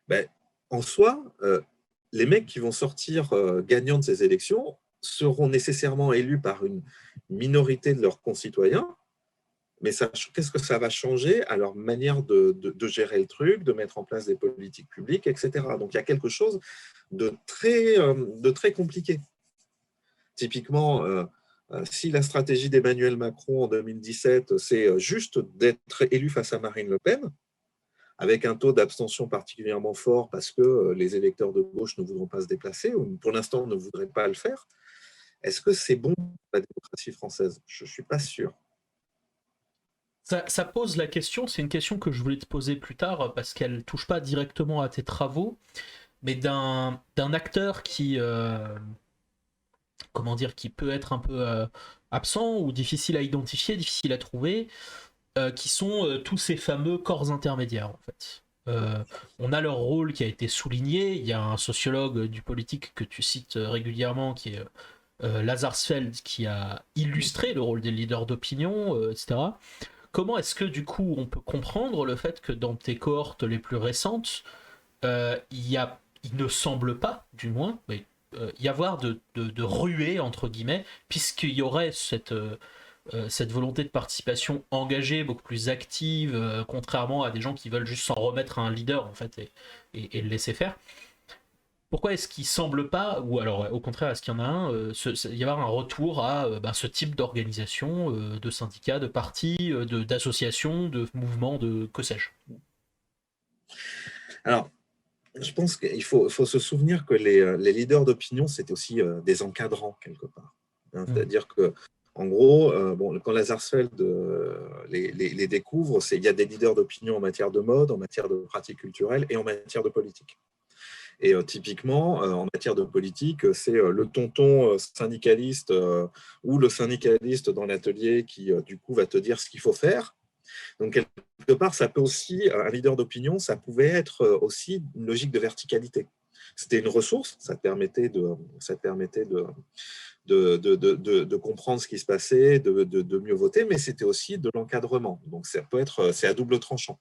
Ben, en soi, les mecs qui vont sortir gagnants de ces élections seront nécessairement élus par une minorité de leurs concitoyens, mais qu'est-ce que ça va changer à leur manière de gérer le truc, de mettre en place des politiques publiques, etc. Donc il y a quelque chose de très compliqué. Typiquement, si la stratégie d'Emmanuel Macron en 2017, c'est juste d'être élu face à Marine Le Pen, avec un taux d'abstention particulièrement fort parce que les électeurs de gauche ne voudront pas se déplacer, ou pour l'instant ne voudraient pas le faire, est-ce que c'est bon pour la démocratie française? Je ne suis pas sûr. Ça pose la question, c'est une question que je voulais te poser plus tard, parce qu'elle ne touche pas directement à tes travaux, mais d'un acteur qui, comment dire, qui peut être un peu absent ou difficile à identifier, difficile à trouver, qui sont tous ces fameux corps intermédiaires, en fait. On a leur rôle qui a été souligné. Il y a un sociologue du politique que tu cites régulièrement, qui est Lazarsfeld, qui a illustré le rôle des leaders d'opinion, etc. Comment est-ce que, du coup, on peut comprendre le fait que dans tes cohortes les plus récentes, il ne semble pas, du moins, y avoir de ruée, entre guillemets, puisqu'il y aurait cette volonté de participation engagée, beaucoup plus active, contrairement à des gens qui veulent juste s'en remettre à un leader, en fait, et le laisser faire. Pourquoi est-ce qu'il semble pas, ou alors au contraire, est-ce qu'il y en a un, y avoir un retour à ce type d'organisation, de syndicats, de partis, d'associations, de mouvements, de que sais-je? Alors, je pense qu'il faut se souvenir que les leaders d'opinion, c'était aussi des encadrants, quelque part. Hein, c'est-à-dire que, en gros, quand Lazarsfeld les découvre, il y a des leaders d'opinion en matière de mode, en matière de pratiques culturelles et en matière de politique. Et typiquement, en matière de politique, c'est le tonton syndicaliste ou le syndicaliste dans l'atelier qui, du coup, va te dire ce qu'il faut faire. Donc, quelque part, ça peut aussi, un leader d'opinion, ça pouvait être aussi une logique de verticalité. C'était une ressource, ça te permettait de comprendre ce qui se passait, de mieux voter, mais c'était aussi de l'encadrement. Donc, c'est à double tranchant.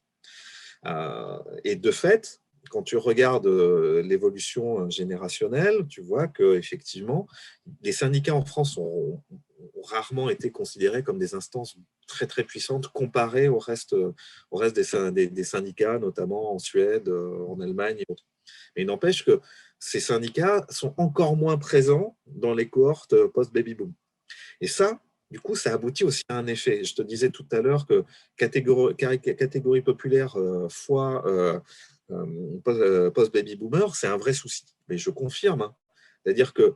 Et de fait, quand tu regardes l'évolution générationnelle, tu vois qu'effectivement, les syndicats en France ont rarement été considérés comme des instances très, très puissantes comparées au reste des syndicats, notamment en Suède, en Allemagne et autres. Mais il n'empêche que ces syndicats sont encore moins présents dans les cohortes post-baby-boom. Et ça, du coup, ça aboutit aussi à un effet. Je te disais tout à l'heure que catégorie populaire fois post-baby-boomer, c'est un vrai souci. Mais je confirme, hein. C'est-à-dire que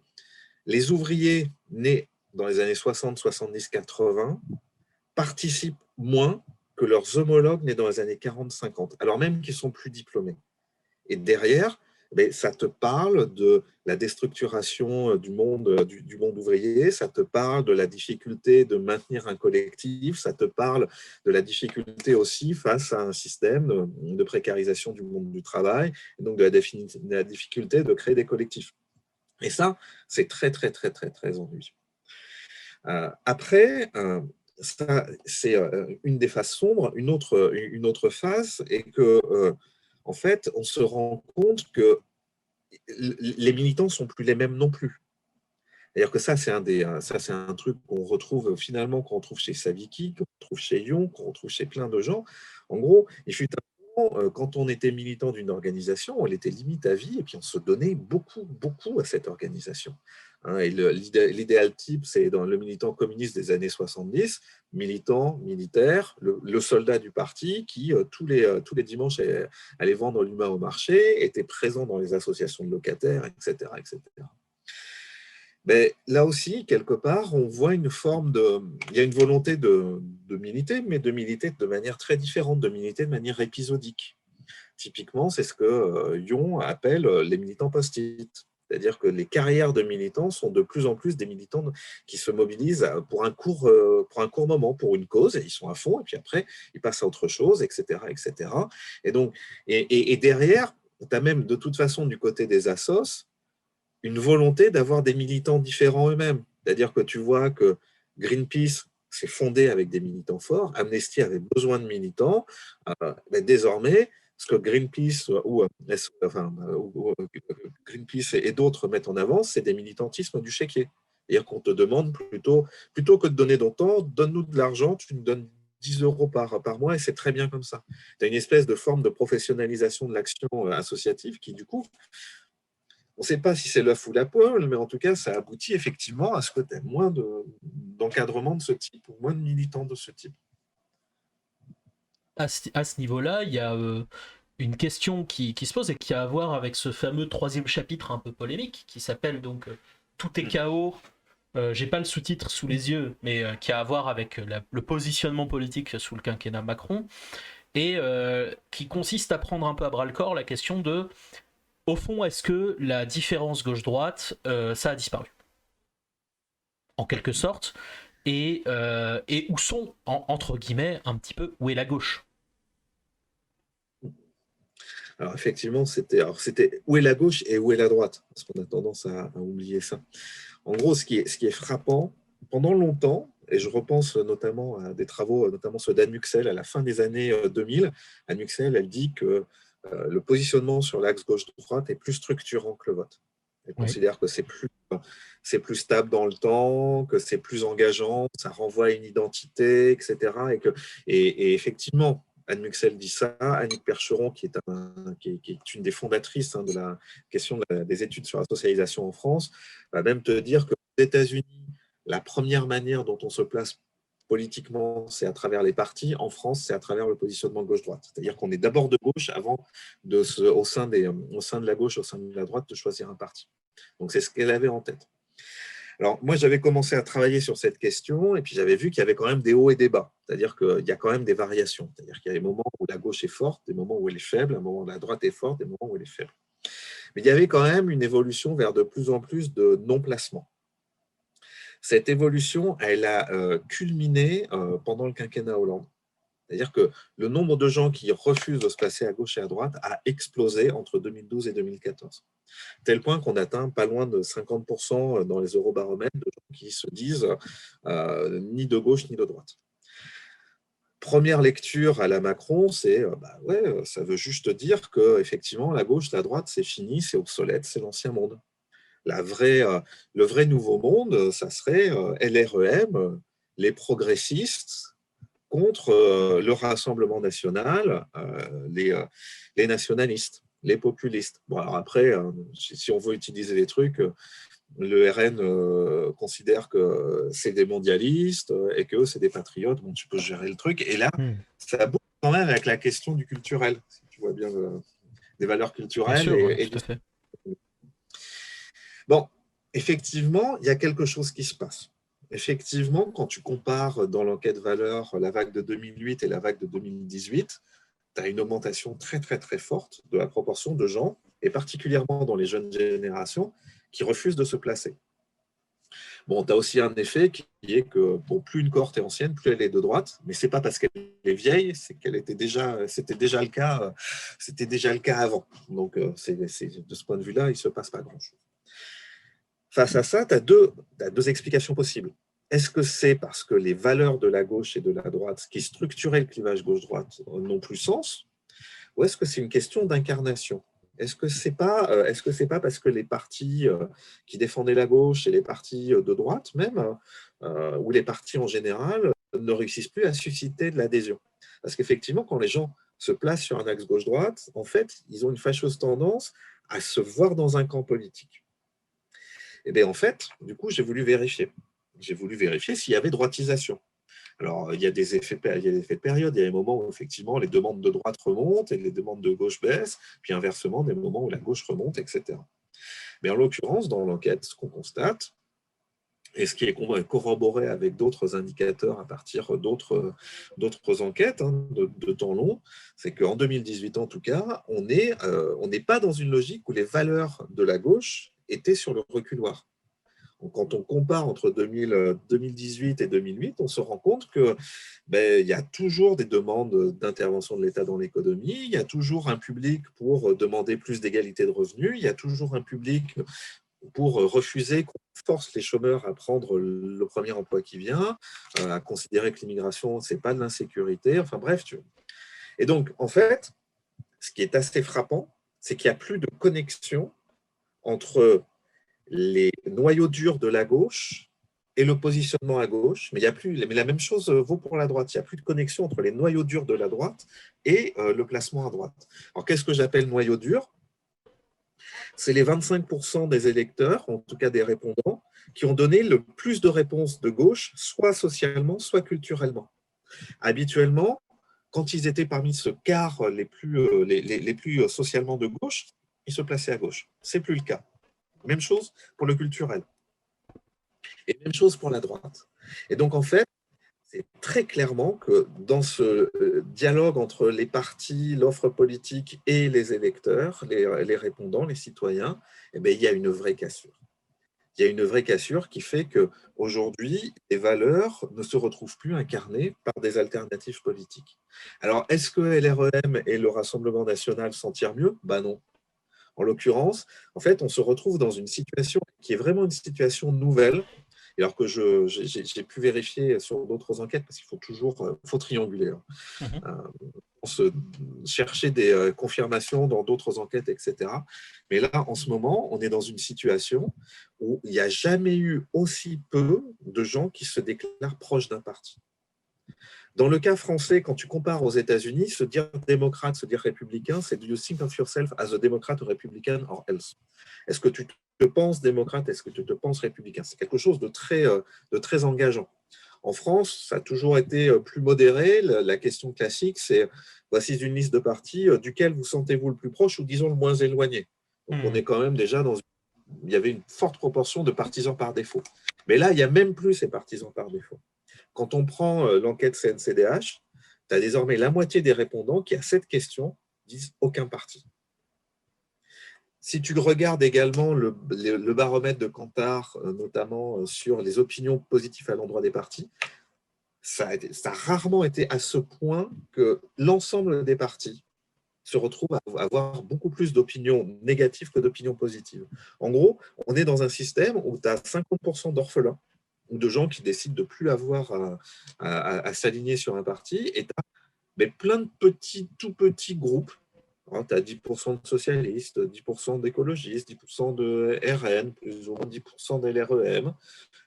les ouvriers nés dans les années 60, 70, 80 participent moins que leurs homologues nés dans les années 40, 50, alors même qu'ils sont plus diplômés. Et derrière, ça te parle de la déstructuration du monde ouvrier, ça te parle de la difficulté de maintenir un collectif, ça te parle de la difficulté aussi face à un système de précarisation du monde du travail, et donc de la difficulté de créer des collectifs. Et ça, c'est très, très, très, très, très ennuyeux. Après, ça, c'est une des phases sombres. Une autre phase est que en fait, on se rend compte que les militants ne sont plus les mêmes non plus. D'ailleurs que ça, c'est un truc qu'on retrouve finalement, qu'on retrouve chez Savicki, qu'on retrouve chez Young, qu'on retrouve chez plein de gens. En gros, il fut un moment, quand on était militant d'une organisation, on était limite à vie et puis on se donnait beaucoup, beaucoup à cette organisation. Et l'idéal type, c'est dans le militant communiste des années 70, militant, militaire, le soldat du parti qui, tous les dimanches, allait vendre l'humain au marché, était présent dans les associations de locataires, etc. etc. Mais là aussi, quelque part, on voit il y a une volonté de militer, mais de militer de manière très différente, de militer de manière épisodique. Typiquement, c'est ce que Young appelle les militants post-it. C'est-à-dire que les carrières de militants sont de plus en plus des militants qui se mobilisent pour un court moment, pour une cause, et ils sont à fond, et puis après, ils passent à autre chose, etc. etc. Et, donc, et derrière, tu as même de toute façon du côté des assos une volonté d'avoir des militants différents eux-mêmes. C'est-à-dire que tu vois que Greenpeace s'est fondé avec des militants forts, Amnesty avait besoin de militants, mais désormais, ce que Greenpeace Greenpeace et d'autres mettent en avant, c'est des militantismes du chéquier. C'est-à-dire qu'on te demande plutôt que de donner ton temps, donne-nous de l'argent, tu nous donnes 10 € par mois et c'est très bien comme ça. Tu as une espèce de forme de professionnalisation de l'action associative qui, du coup, on ne sait pas si c'est l'œuf ou la poule, mais en tout cas, ça aboutit effectivement à ce que tu aies moins d'encadrement de ce type ou moins de militants de ce type. À ce niveau-là, il y a une question qui se pose et qui a à voir avec ce fameux 3e chapitre un peu polémique qui s'appelle donc Tout est chaos. J'ai pas le sous-titre sous les yeux, mais qui a à voir avec le positionnement politique sous le quinquennat Macron et qui consiste à prendre un peu à bras-le-corps la question de, au fond, est-ce que la différence gauche-droite, ça a disparu en quelque sorte, et où sont, entre guillemets, un petit peu, où est la gauche? Alors effectivement, c'était où est la gauche et où est la droite, parce qu'on a tendance à oublier ça. En gros, ce qui est frappant, pendant longtemps, et je repense notamment à des travaux, notamment ceux d'Anne Muxel à la fin des années 2000, Anne Muxel, elle dit que le positionnement sur l'axe gauche-droite est plus structurant que le vote. Elle considère que c'est plus stable dans le temps, que c'est plus engageant, ça renvoie à une identité, etc. Et effectivement, Anne Muxel dit ça. Annick Percheron, qui est une des fondatrices de la question des études sur la socialisation en France, va même te dire qu'aux États-Unis, la première manière dont on se place politiquement, c'est à travers les partis. En France, c'est à travers le positionnement gauche-droite. C'est-à-dire qu'on est d'abord de gauche avant au sein de la gauche, au sein de la droite, de choisir un parti. Donc, c'est ce qu'elle avait en tête. Alors, moi, j'avais commencé à travailler sur cette question et puis j'avais vu qu'il y avait quand même des hauts et des bas. C'est-à-dire qu'il y a quand même des variations. C'est-à-dire qu'il y a des moments où la gauche est forte, des moments où elle est faible, des moments où la droite est forte, des moments où elle est faible. Mais il y avait quand même une évolution vers de plus en plus de non-placement. Cette évolution, elle a culminé pendant le quinquennat Hollande. C'est-à-dire que le nombre de gens qui refusent de se placer à gauche et à droite a explosé entre 2012 et 2014. Tel point qu'on atteint pas loin de 50% dans les eurobaromètres de gens qui se disent ni de gauche ni de droite. Première lecture à la Macron, c'est ça veut juste dire que effectivement la gauche, la droite, c'est fini, c'est obsolète, c'est l'ancien monde. Le vrai nouveau monde, ça serait LREM, les progressistes, contre le Rassemblement national, les nationalistes, les populistes. Bon, alors après, si on veut utiliser des trucs, le RN considère que c'est des mondialistes et qu'eux, c'est des patriotes. Bon, tu peux gérer le truc. Et là, ça bouge quand même avec la question du culturel, si tu vois bien des valeurs culturelles. Bien sûr, tout à fait. Bon, effectivement, il y a quelque chose qui se passe. Effectivement, quand tu compares dans l'enquête valeur la vague de 2008 et la vague de 2018, tu as une augmentation très, très, très forte de la proportion de gens, et particulièrement dans les jeunes générations, qui refusent de se placer. Bon, tu as aussi un effet qui est que plus une cohorte est ancienne, plus elle est de droite, mais ce n'est pas parce qu'elle est vieille, c'est qu'elle c'était déjà le cas avant. Donc, de ce point de vue-là, il ne se passe pas grand-chose. Face à ça, tu as deux explications possibles. Est-ce que c'est parce que les valeurs de la gauche et de la droite qui structuraient le clivage gauche-droite n'ont plus sens, ou est-ce que c'est une question d'incarnation? Est-ce que c'est pas parce que les partis qui défendaient la gauche et les partis de droite même, ou les partis en général, ne réussissent plus à susciter de l'adhésion? Parce qu'effectivement, quand les gens se placent sur un axe gauche-droite, en fait, ils ont une fâcheuse tendance à se voir dans un camp politique. Et bien en fait, du coup, j'ai voulu vérifier. J'ai voulu vérifier s'il y avait droitisation. Alors, il y a des effets de période, il y a des moments où effectivement les demandes de droite remontent et les demandes de gauche baissent, puis inversement, des moments où la gauche remonte, etc. Mais en l'occurrence, dans l'enquête, ce qu'on constate, et ce qui est corroboré avec d'autres indicateurs à partir d'autres enquêtes de temps long, c'est qu'en 2018, en tout cas, on n'est pas dans une logique où les valeurs de la gauche étaient sur le reculoir. Donc, quand on compare entre 2018 et 2008, on se rend compte qu'il y a toujours des demandes d'intervention de l'État dans l'économie, il y a toujours un public pour demander plus d'égalité de revenus, il y a toujours un public pour refuser qu'on force les chômeurs à prendre le premier emploi qui vient, à considérer que l'immigration, ce n'est pas de l'insécurité, enfin bref. Et donc, en fait, ce qui est assez frappant, c'est qu'il n'y a plus de connexion entre les noyaux durs de la gauche et le positionnement à gauche, mais la même chose vaut pour la droite. Il n'y a plus de connexion entre les noyaux durs de la droite et le placement à droite. Alors, qu'est-ce que j'appelle noyau dur ? C'est les 25% des électeurs, en tout cas des répondants, qui ont donné le plus de réponses de gauche, soit socialement, soit culturellement. Habituellement, quand ils étaient parmi ce quart les plus socialement de gauche, ils se plaçaient à gauche. Ce n'est plus le cas. Même chose pour le culturel. Et même chose pour la droite. Et donc, en fait, c'est très clairement que dans ce dialogue entre les partis, l'offre politique et les électeurs, les répondants, les citoyens, il y a une vraie cassure. Il y a une vraie cassure qui fait qu'aujourd'hui, les valeurs ne se retrouvent plus incarnées par des alternatives politiques. Alors, est-ce que LREM et le Rassemblement national s'en tirent mieux ? Non. En l'occurrence, en fait, on se retrouve dans une situation qui est vraiment une situation nouvelle, alors que j'ai pu vérifier sur d'autres enquêtes, parce qu'il faut trianguler. Chercher des confirmations dans d'autres enquêtes, etc. Mais là, en ce moment, on est dans une situation où il n'y a jamais eu aussi peu de gens qui se déclarent proches d'un parti. Dans le cas français, quand tu compares aux États-Unis, se dire démocrate, se dire républicain, c'est « do you think of yourself as a Democrat or Republican or else ?» Est-ce que tu te penses démocrate, est-ce que tu te penses républicain? C'est quelque chose de très engageant. En France, ça a toujours été plus modéré. La question classique, c'est « voici une liste de partis, duquel vous sentez-vous le plus proche ou disons le moins éloigné ?» Donc on est quand même déjà dans il y avait une forte proportion de partisans par défaut. Mais là, il n'y a même plus ces partisans par défaut. Quand on prend l'enquête CNCDH, tu as désormais la moitié des répondants qui, à cette question, disent aucun parti. Si tu regardes également le baromètre de Kantar, notamment sur les opinions positives à l'endroit des partis, ça a rarement été à ce point que l'ensemble des partis se retrouvent à avoir beaucoup plus d'opinions négatives que d'opinions positives. En gros, on est dans un système où tu as 50% d'orphelins, ou de gens qui décident de ne plus avoir à s'aligner sur un parti, et tu as plein de tout petits groupes. Tu as 10% de socialistes, 10% d'écologistes, 10% de RN, plus ou moins 10% de LREM,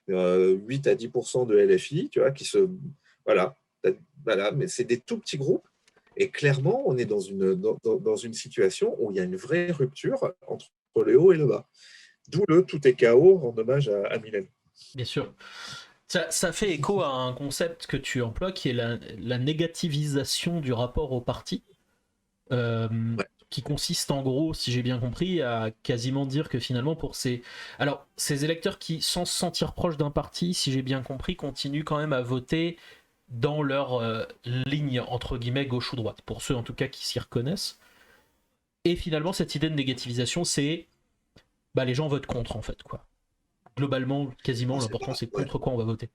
8 à 10% de LFI, tu vois, qui se... Voilà, mais c'est des tout petits groupes, et clairement, on est dans une situation où il y a une vraie rupture entre le haut et le bas. D'où le « tout est chaos » en hommage à Mylène. Bien sûr. Ça fait écho à un concept que tu emploies qui est la négativisation du rapport au parti, qui consiste en gros, si j'ai bien compris, à quasiment dire que finalement pour ces électeurs qui, sans se sentir proches d'un parti, si j'ai bien compris, continuent quand même à voter dans leur ligne entre guillemets gauche ou droite, pour ceux en tout cas qui s'y reconnaissent. Et finalement cette idée de négativisation, c'est les gens votent contre en fait, quoi. Globalement, quasiment, l'important c'est contre quoi on va voter.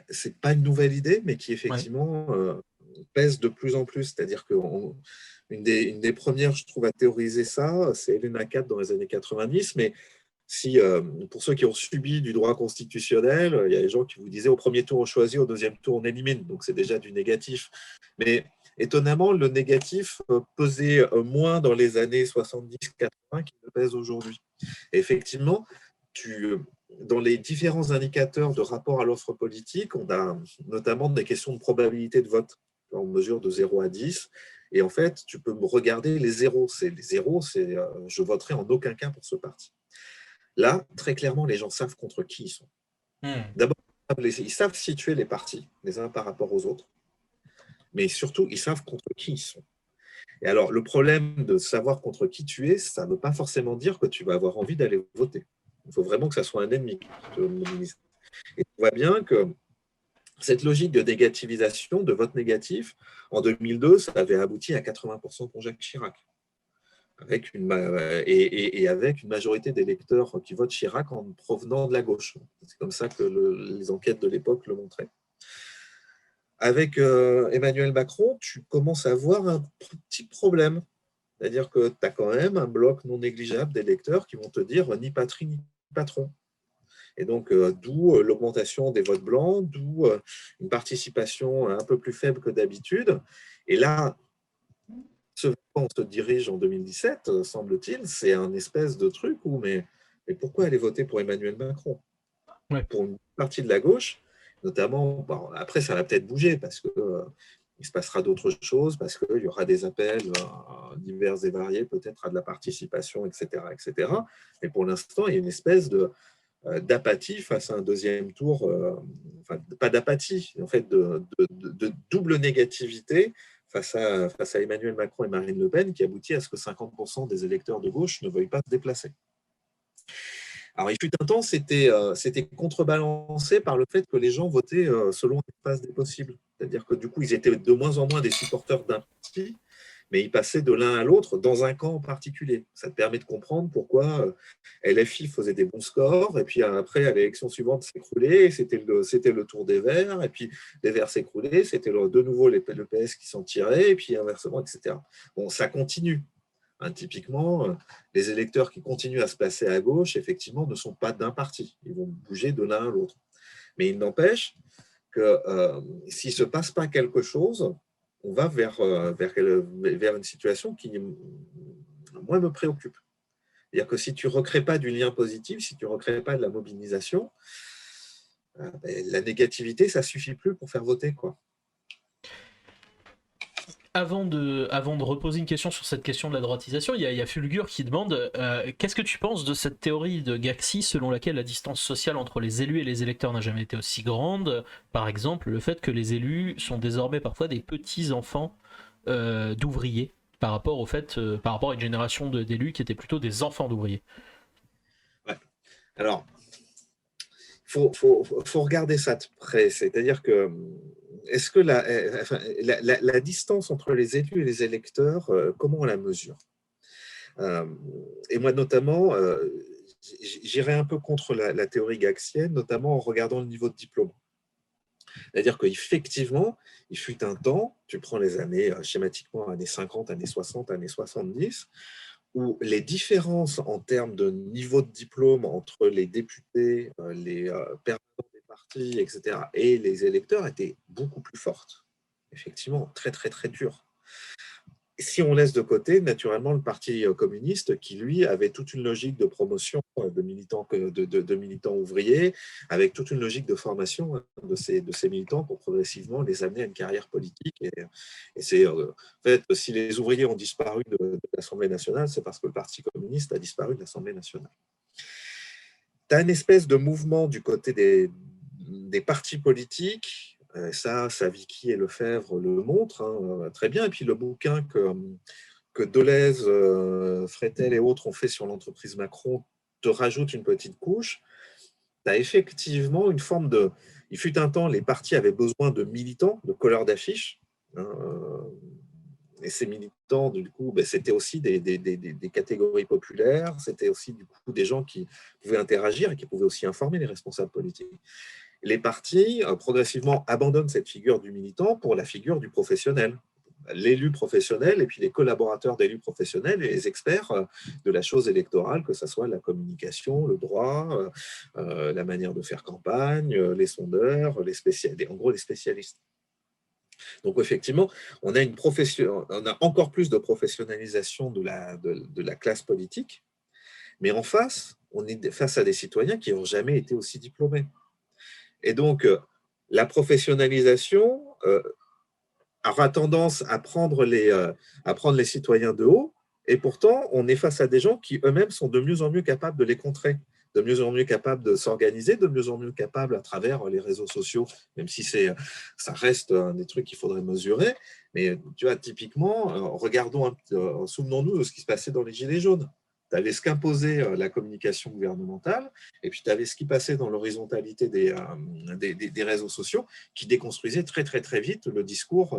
C'est pas une nouvelle idée, mais qui effectivement pèse de plus en plus. C'est-à-dire qu'une des premières, je trouve, à théoriser ça, c'est Elena Katt dans les années 90. Mais pour ceux qui ont subi du droit constitutionnel, il y a des gens qui vous disaient au premier tour on choisit, au deuxième tour on élimine. Donc c'est déjà du négatif. Mais étonnamment, le négatif pesait moins dans les années 70-80 qu'il ne pèse aujourd'hui. Et effectivement, dans les différents indicateurs de rapport à l'offre politique, on a notamment des questions de probabilité de vote en mesure de 0 à 10. Et en fait, tu peux regarder les zéros. Les zéros, c'est je voterai en aucun cas pour ce parti. Là, très clairement, les gens savent contre qui ils sont. D'abord, ils savent situer les partis les uns par rapport aux autres, mais surtout, ils savent contre qui ils sont. Et alors, le problème de savoir contre qui tu es, ça ne veut pas forcément dire que tu vas avoir envie d'aller voter. Il faut vraiment que ça soit un ennemi qui te mobilise. Et tu vois bien que cette logique de négativisation, de vote négatif, en 2002, ça avait abouti à 80% pour Jacques Chirac. et avec une majorité d'électeurs qui votent Chirac en provenant de la gauche. C'est comme ça que les enquêtes de l'époque le montraient. Avec Emmanuel Macron, tu commences à avoir un petit problème. C'est-à-dire que tu as quand même un bloc non négligeable d'électeurs qui vont te dire ni patrie ni patron. Et donc, d'où l'augmentation des votes blancs, d'où une participation un peu plus faible que d'habitude. Et là, ce vers quoi on se dirige en 2017, semble-t-il, c'est un espèce de truc où, mais pourquoi aller voter pour Emmanuel Macron? Ouais. Pour une partie de la gauche, notamment, bon, après ça va peut-être bouger parce que il se passera d'autres choses, parce qu'il y aura des appels divers et variés, peut-être à de la participation, etc., etc. Mais pour l'instant, il y a une espèce d'apathie face à un deuxième tour, enfin, pas d'apathie, en fait, de double négativité face à Emmanuel Macron et Marine Le Pen, qui aboutit à ce que 50% des électeurs de gauche ne veuillent pas se déplacer. Alors, il fut un temps, c'était contrebalancé par le fait que les gens votaient selon l'espace des possibles. C'est-à-dire que du coup, ils étaient de moins en moins des supporters d'un parti, mais ils passaient de l'un à l'autre dans un camp en particulier. Ça te permet de comprendre pourquoi LFI faisait des bons scores, et puis après, à l'élection suivante, s'écroulait, c'était le tour des Verts, et puis les Verts s'écroulaient, c'était de nouveau le PS qui s'en tirait, et puis inversement, etc. Bon, ça continue. Typiquement, les électeurs qui continuent à se placer à gauche, effectivement, ne sont pas d'un parti. Ils vont bouger de l'un à l'autre. Mais il n'empêche que s'il ne se passe pas quelque chose, on va vers une situation qui, moi, me préoccupe. C'est-à-dire que si tu ne recrées pas du lien positif, si tu ne recrées pas de la mobilisation, la négativité, ça ne suffit plus pour faire voter, quoi. Avant de reposer une question sur cette question de la droitisation, il y a Fulgur qui demande qu'est-ce que tu penses de cette théorie de Gaxi selon laquelle la distance sociale entre les élus et les électeurs n'a jamais été aussi grande? Par exemple, le fait que les élus sont désormais parfois des petits-enfants d'ouvriers par rapport à une génération d'élus qui étaient plutôt des enfants d'ouvriers. Ouais. Alors, faut regarder ça de près. C'est-à-dire que est-ce que la distance entre les élus et les électeurs, comment on la mesure? Et moi, notamment, j'irai un peu contre la théorie gaxienne, notamment en regardant le niveau de diplôme. C'est-à-dire qu'effectivement, il fut un temps, tu prends les années, schématiquement, années 50, années 60, années 70, où les différences en termes de niveau de diplôme entre les députés, les permanents des partis, etc., et les électeurs étaient beaucoup plus fortes. Effectivement, très, très, très dures. Si on laisse de côté, naturellement, le Parti communiste, qui, lui, avait toute une logique de promotion de militants ouvriers, avec toute une logique de formation de ces militants pour progressivement les amener à une carrière politique. Et c'est, en fait, si les ouvriers ont disparu de l'Assemblée nationale, c'est parce que le Parti communiste a disparu de l'Assemblée nationale. Tu as une espèce de mouvement du côté des partis politiques. Ça, Savicki et Lefebvre le montrent très bien. Et puis le bouquin que Deleuze, Freitel et autres ont fait sur l'entreprise Macron te rajoute une petite couche. Tu as effectivement une forme de... Il fut un temps, les partis avaient besoin de militants, de colleurs d'affiches. Et ces militants, du coup, c'était aussi des catégories populaires, c'était aussi du coup des gens qui pouvaient interagir et qui pouvaient aussi informer les responsables politiques. Les partis, progressivement, abandonnent cette figure du militant pour la figure du professionnel. L'élu professionnel et puis les collaborateurs d'élus professionnels et les experts de la chose électorale, que ce soit la communication, le droit, la manière de faire campagne, les sondeurs, en gros les spécialistes. Donc effectivement, on a encore plus de professionnalisation de la classe politique, mais en face, on est face à des citoyens qui n'ont jamais été aussi diplômés. Et donc, la professionnalisation aura tendance à prendre les citoyens de haut, et pourtant, on est face à des gens qui eux-mêmes sont de mieux en mieux capables de les contrer, de mieux en mieux capables de s'organiser, de mieux en mieux capables à travers les réseaux sociaux, même si ça reste des trucs qu'il faudrait mesurer. Mais tu vois, typiquement, souvenons-nous de ce qui se passait dans les Gilets jaunes. tu avais ce qu'imposait la communication gouvernementale, et puis tu avais ce qui passait dans l'horizontalité des réseaux sociaux, qui déconstruisait très, très, très vite le discours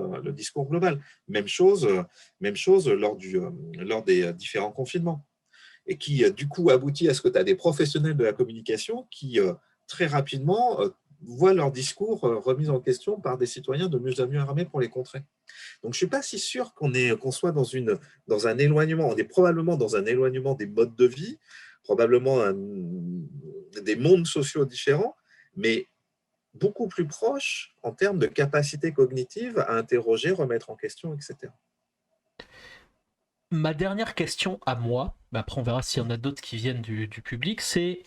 global. Même chose lors des différents confinements. Et qui, du coup, aboutit à ce que tu as des professionnels de la communication qui, très rapidement, voient leur discours remis en question par des citoyens de mieux en mieux armés pour les contrer. Donc, je ne suis pas si sûr qu'on soit dans un éloignement. On est probablement dans un éloignement des modes de vie, probablement des mondes sociaux différents, mais beaucoup plus proches en termes de capacité cognitive à interroger, remettre en question, etc. Ma dernière question à moi, après on verra s'il y en a d'autres qui viennent du public, c'est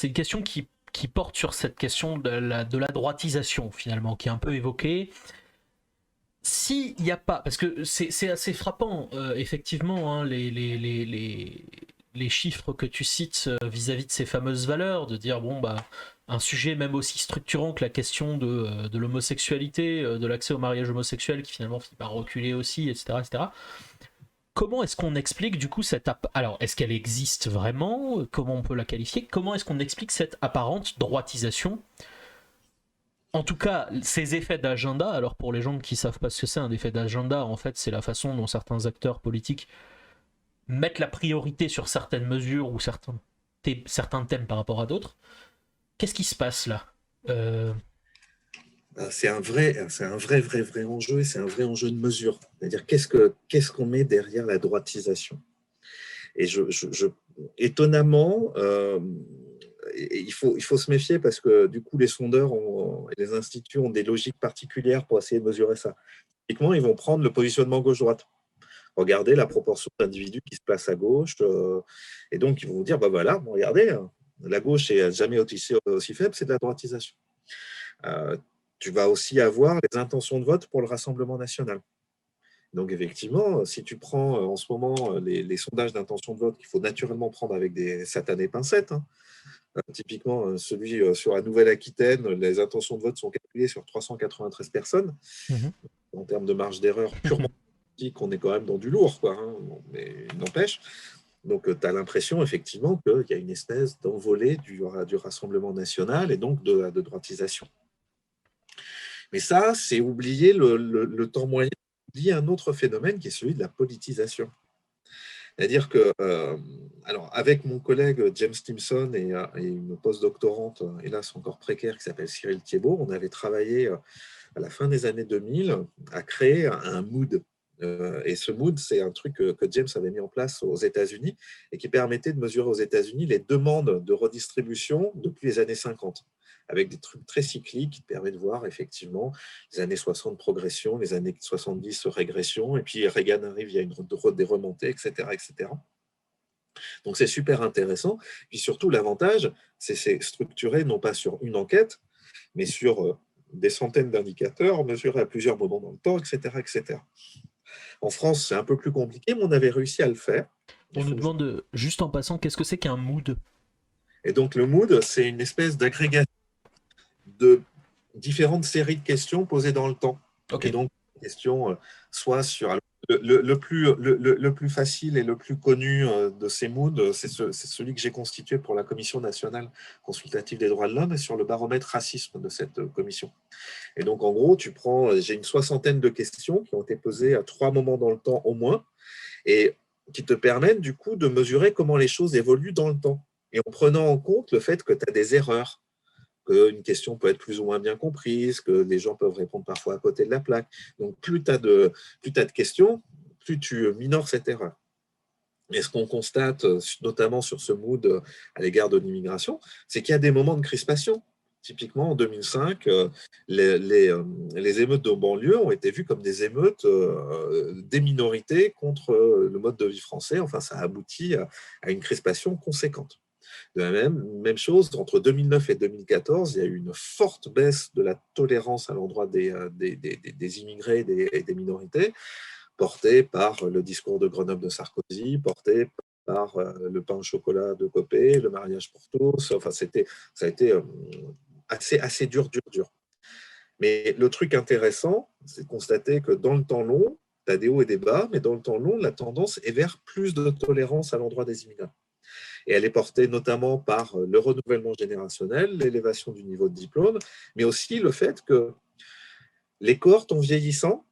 une question qui porte sur cette question de la droitisation, finalement, qui est un peu évoquée. S'il n'y a pas, parce que c'est assez frappant, effectivement, hein, les chiffres que tu cites vis-à-vis de ces fameuses valeurs, de dire, bon, un sujet même aussi structurant que la question de l'homosexualité, de l'accès au mariage homosexuel, qui finalement finit par reculer aussi, etc., etc. Comment est-ce qu'on explique du coup alors, est-ce qu'elle existe vraiment? Comment on peut la qualifier? Comment est-ce qu'on explique cette apparente droitisation? En tout cas, ces effets d'agenda, alors pour les gens qui ne savent pas ce que c'est un effet d'agenda, en fait, c'est la façon dont certains acteurs politiques mettent la priorité sur certaines mesures ou certains thèmes par rapport à d'autres. Qu'est-ce qui se passe là? C'est un vrai enjeu, et c'est un vrai enjeu de mesure. C'est-à-dire, qu'est-ce qu'on met derrière la droitisation? Et étonnamment, il faut se méfier parce que du coup, les sondeurs et les instituts ont des logiques particulières pour essayer de mesurer ça. Typiquement, ils vont prendre le positionnement gauche-droite. Regardez la proportion d'individus qui se placent à gauche. Et donc, ils vont vous dire, voilà, regardez, la gauche n'est jamais aussi faible, c'est de la droitisation. Tu vas aussi avoir les intentions de vote pour le Rassemblement national. Donc, effectivement, si tu prends en ce moment les sondages d'intention de vote qu'il faut naturellement prendre avec des satanées pincettes, hein, typiquement celui sur la Nouvelle-Aquitaine, les intentions de vote sont calculées sur 393 personnes. En termes de marge d'erreur purement politique, on est quand même dans du lourd, quoi, hein, mais il n'empêche. Donc, tu as l'impression, effectivement, qu'il y a une espèce d'envolée du Rassemblement national et donc de droitisation. Mais ça, c'est oublier le temps moyen, oublier un autre phénomène qui est celui de la politisation. C'est-à-dire que, alors, avec mon collègue James Stimson et une postdoctorante, hélas encore précaire, qui s'appelle Cyril Thiebaud, on avait travaillé à la fin des années 2000 à créer un mood. Et ce mood, c'est un truc que James avait mis en place aux États-Unis et qui permettait de mesurer aux États-Unis les demandes de redistribution depuis les années 50. Avec des trucs très cycliques qui permettent de voir effectivement les années 60 progression, les années 70 régression, et puis Reagan arrive, il y a des remontées, etc., etc. Donc c'est super intéressant. Puis surtout, l'avantage, c'est structuré non pas sur une enquête, mais sur des centaines d'indicateurs mesurés à plusieurs moments dans le temps, etc., etc. En France, c'est un peu plus compliqué, mais on avait réussi à le faire. On nous demande, juste en passant, qu'est-ce que c'est qu'un mood? Et donc le mood, c'est une espèce d'agrégation de différentes séries de questions posées dans le temps. Okay. Et donc, questions soit sur... Le plus facile et le plus connu de ces moods, c'est celui que j'ai constitué pour la Commission nationale consultative des droits de l'homme et sur le baromètre racisme de cette commission. Et donc, en gros, j'ai une 60aine de questions qui ont été posées à 3 moments dans le temps au moins et qui te permettent du coup de mesurer comment les choses évoluent dans le temps. Et en prenant en compte le fait que tu as des erreurs, qu'une question peut être plus ou moins bien comprise, que les gens peuvent répondre parfois à côté de la plaque. Donc, plus tu as de questions, plus tu minores cette erreur. Et ce qu'on constate, notamment sur ce mood à l'égard de l'immigration, c'est qu'il y a des moments de crispation. Typiquement, en 2005, les émeutes de banlieue ont été vues comme des émeutes des minorités contre le mode de vie français. Enfin, ça a abouti à une crispation conséquente. De la même chose, entre 2009 et 2014, il y a eu une forte baisse de la tolérance à l'endroit des immigrés et des minorités, portée par le discours de Grenoble de Sarkozy, portée par le pain au chocolat de Copé, le mariage pour tous. Enfin, ça a été assez dur. Mais le truc intéressant, c'est de constater que dans le temps long, tu as des hauts et des bas, mais dans le temps long, la tendance est vers plus de tolérance à l'endroit des immigrants. Et elle est portée notamment par le renouvellement générationnel, l'élévation du niveau de diplôme, mais aussi le fait que les cohortes, en vieillissant,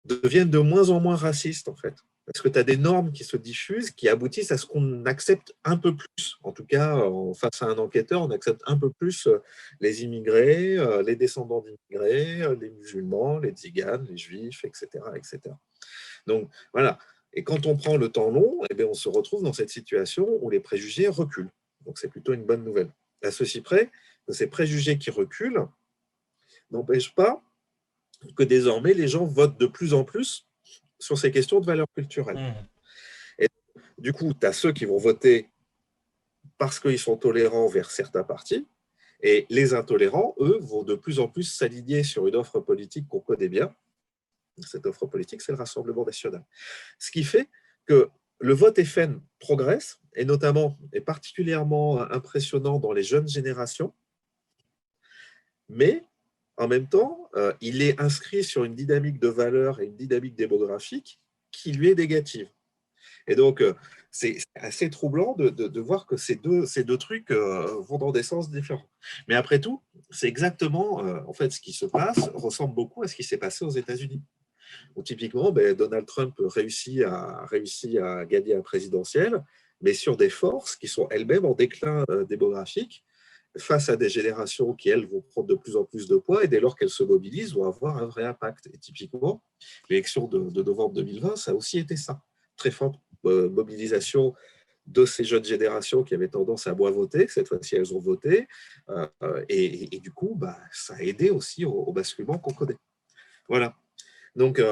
deviennent de moins en moins racistes, en fait. Parce que tu as des normes qui se diffusent, qui aboutissent à ce qu'on accepte un peu plus. En tout cas, face à un enquêteur, on accepte un peu plus les immigrés, les descendants d'immigrés, les musulmans, les tziganes, les juifs, etc., etc. Donc, voilà. Et quand on prend le temps long, eh bien, on se retrouve dans cette situation où les préjugés reculent. Donc, c'est plutôt une bonne nouvelle. À ceci près, que ces préjugés qui reculent n'empêchent pas que désormais, les gens votent de plus en plus sur ces questions de valeurs culturelles. Et du coup, tu as ceux qui vont voter parce qu'ils sont tolérants vers certains partis, et les intolérants, eux, vont de plus en plus s'aligner sur une offre politique qu'on connaît bien. Cette offre politique, c'est le Rassemblement national. Ce qui fait que le vote FN progresse, et notamment, est particulièrement impressionnant dans les jeunes générations, mais en même temps, il est inscrit sur une dynamique de valeurs et une dynamique démographique qui lui est négative. Et donc, c'est assez troublant de voir que ces deux trucs vont dans des sens différents. Mais après tout, c'est exactement, en fait, ce qui se passe ressemble beaucoup à ce qui s'est passé aux États-Unis. Où typiquement, Donald Trump réussit à gagner la présidentielle, mais sur des forces qui sont elles-mêmes en déclin démographique, face à des générations qui, elles, vont prendre de plus en plus de poids, et dès lors qu'elles se mobilisent, vont avoir un vrai impact. Et typiquement, l'élection de novembre 2020, ça a aussi été ça. Très forte mobilisation de ces jeunes générations qui avaient tendance à moins voter. Cette fois-ci, elles ont voté. Et du coup, ça a aidé aussi au basculement qu'on connaît. Voilà. Donc,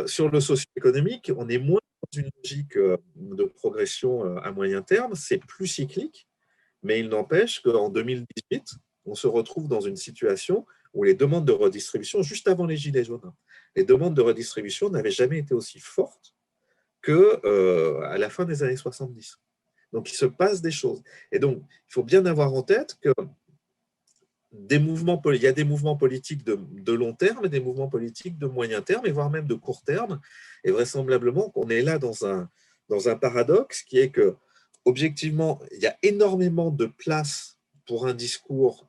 sur le socio-économique, on est moins dans une logique de progression à moyen terme. C'est plus cyclique. Mais il n'empêche qu'en 2018, on se retrouve dans une situation où les demandes de redistribution, juste avant les Gilets jaunes, les demandes de redistribution n'avaient jamais été aussi fortes qu'à la fin des années 70. Donc, il se passe des choses. Et donc, il faut bien avoir en tête que il y a des mouvements politiques de long terme et des mouvements politiques de moyen terme, et voire même de court terme. Et vraisemblablement, qu'on est là dans un paradoxe qui est que objectivement, il y a énormément de place pour un discours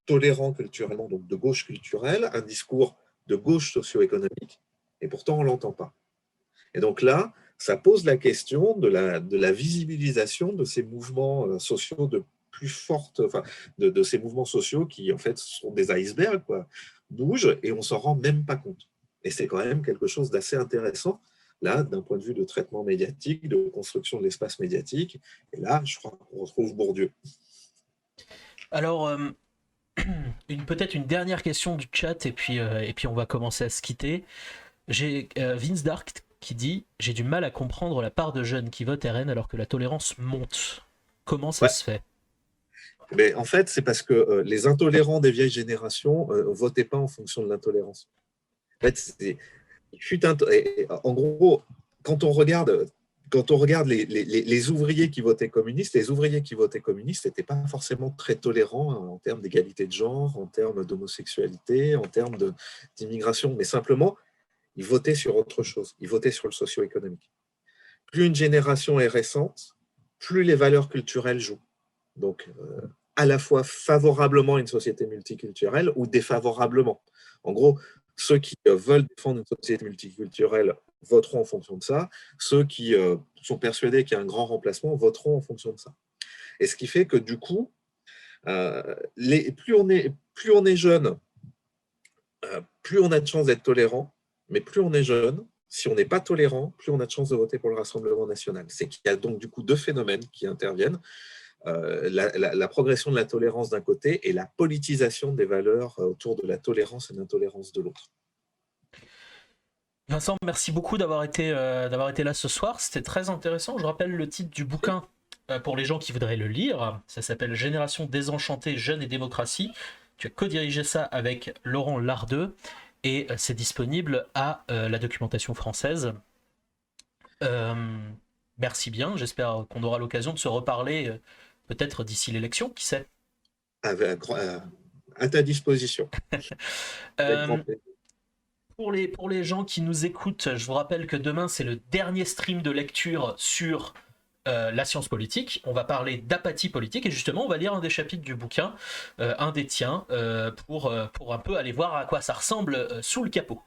tolérant culturellement, donc de gauche culturelle, un discours de gauche socio-économique, et pourtant on ne l'entend pas. Et donc là, ça pose la question de la visibilisation de ces mouvements sociaux de plus forte, de ces mouvements sociaux qui en fait sont des icebergs, bougent, et on ne s'en rend même pas compte. Et c'est quand même quelque chose d'assez intéressant, là, d'un point de vue de traitement médiatique, de construction de l'espace médiatique. Et là, je crois qu'on retrouve Bourdieu. Alors, peut-être une dernière question du chat, et puis on va commencer à se quitter. J'ai Vince Dark qui dit « J'ai du mal à comprendre la part de jeunes qui votent RN alors que la tolérance monte. Comment ça se fait ?» Mais en fait, c'est parce que les intolérants des vieilles générations ne votaient pas en fonction de l'intolérance. En fait, en gros, quand on regarde les ouvriers qui votaient communistes, n'étaient pas forcément très tolérants en termes d'égalité de genre, en termes d'homosexualité, en termes d'immigration, mais simplement, ils votaient sur autre chose, ils votaient sur le socio-économique. Plus une génération est récente, plus les valeurs culturelles jouent. Donc, à la fois favorablement à une société multiculturelle ou défavorablement. En gros, ceux qui veulent défendre une société multiculturelle voteront en fonction de ça. Ceux qui sont persuadés qu'il y a un grand remplacement voteront en fonction de ça. Et ce qui fait que du coup, plus on est jeune, plus on a de chances d'être tolérant, mais plus on est jeune, si on n'est pas tolérant, plus on a de chances de voter pour le Rassemblement national. C'est qu'il y a donc du coup deux phénomènes qui interviennent. La progression de la tolérance d'un côté et la politisation des valeurs autour de la tolérance et de l'intolérance de l'autre. Vincent, merci beaucoup d'avoir été là ce soir. C'était très intéressant. Je rappelle le titre du bouquin pour les gens qui voudraient le lire. Ça s'appelle « Génération désenchantée, jeunes et démocratie ». Tu as co-dirigé ça avec Laurent Lardeux et c'est disponible à la Documentation française. Merci bien. J'espère qu'on aura l'occasion de se reparler peut-être d'ici l'élection, qui sait. À ta disposition. Pour les gens qui nous écoutent, je vous rappelle que demain, c'est le dernier stream de lecture sur la science politique, on va parler d'apathie politique, et justement on va lire un des chapitres du bouquin, un des tiens, pour un peu aller voir à quoi ça ressemble sous le capot.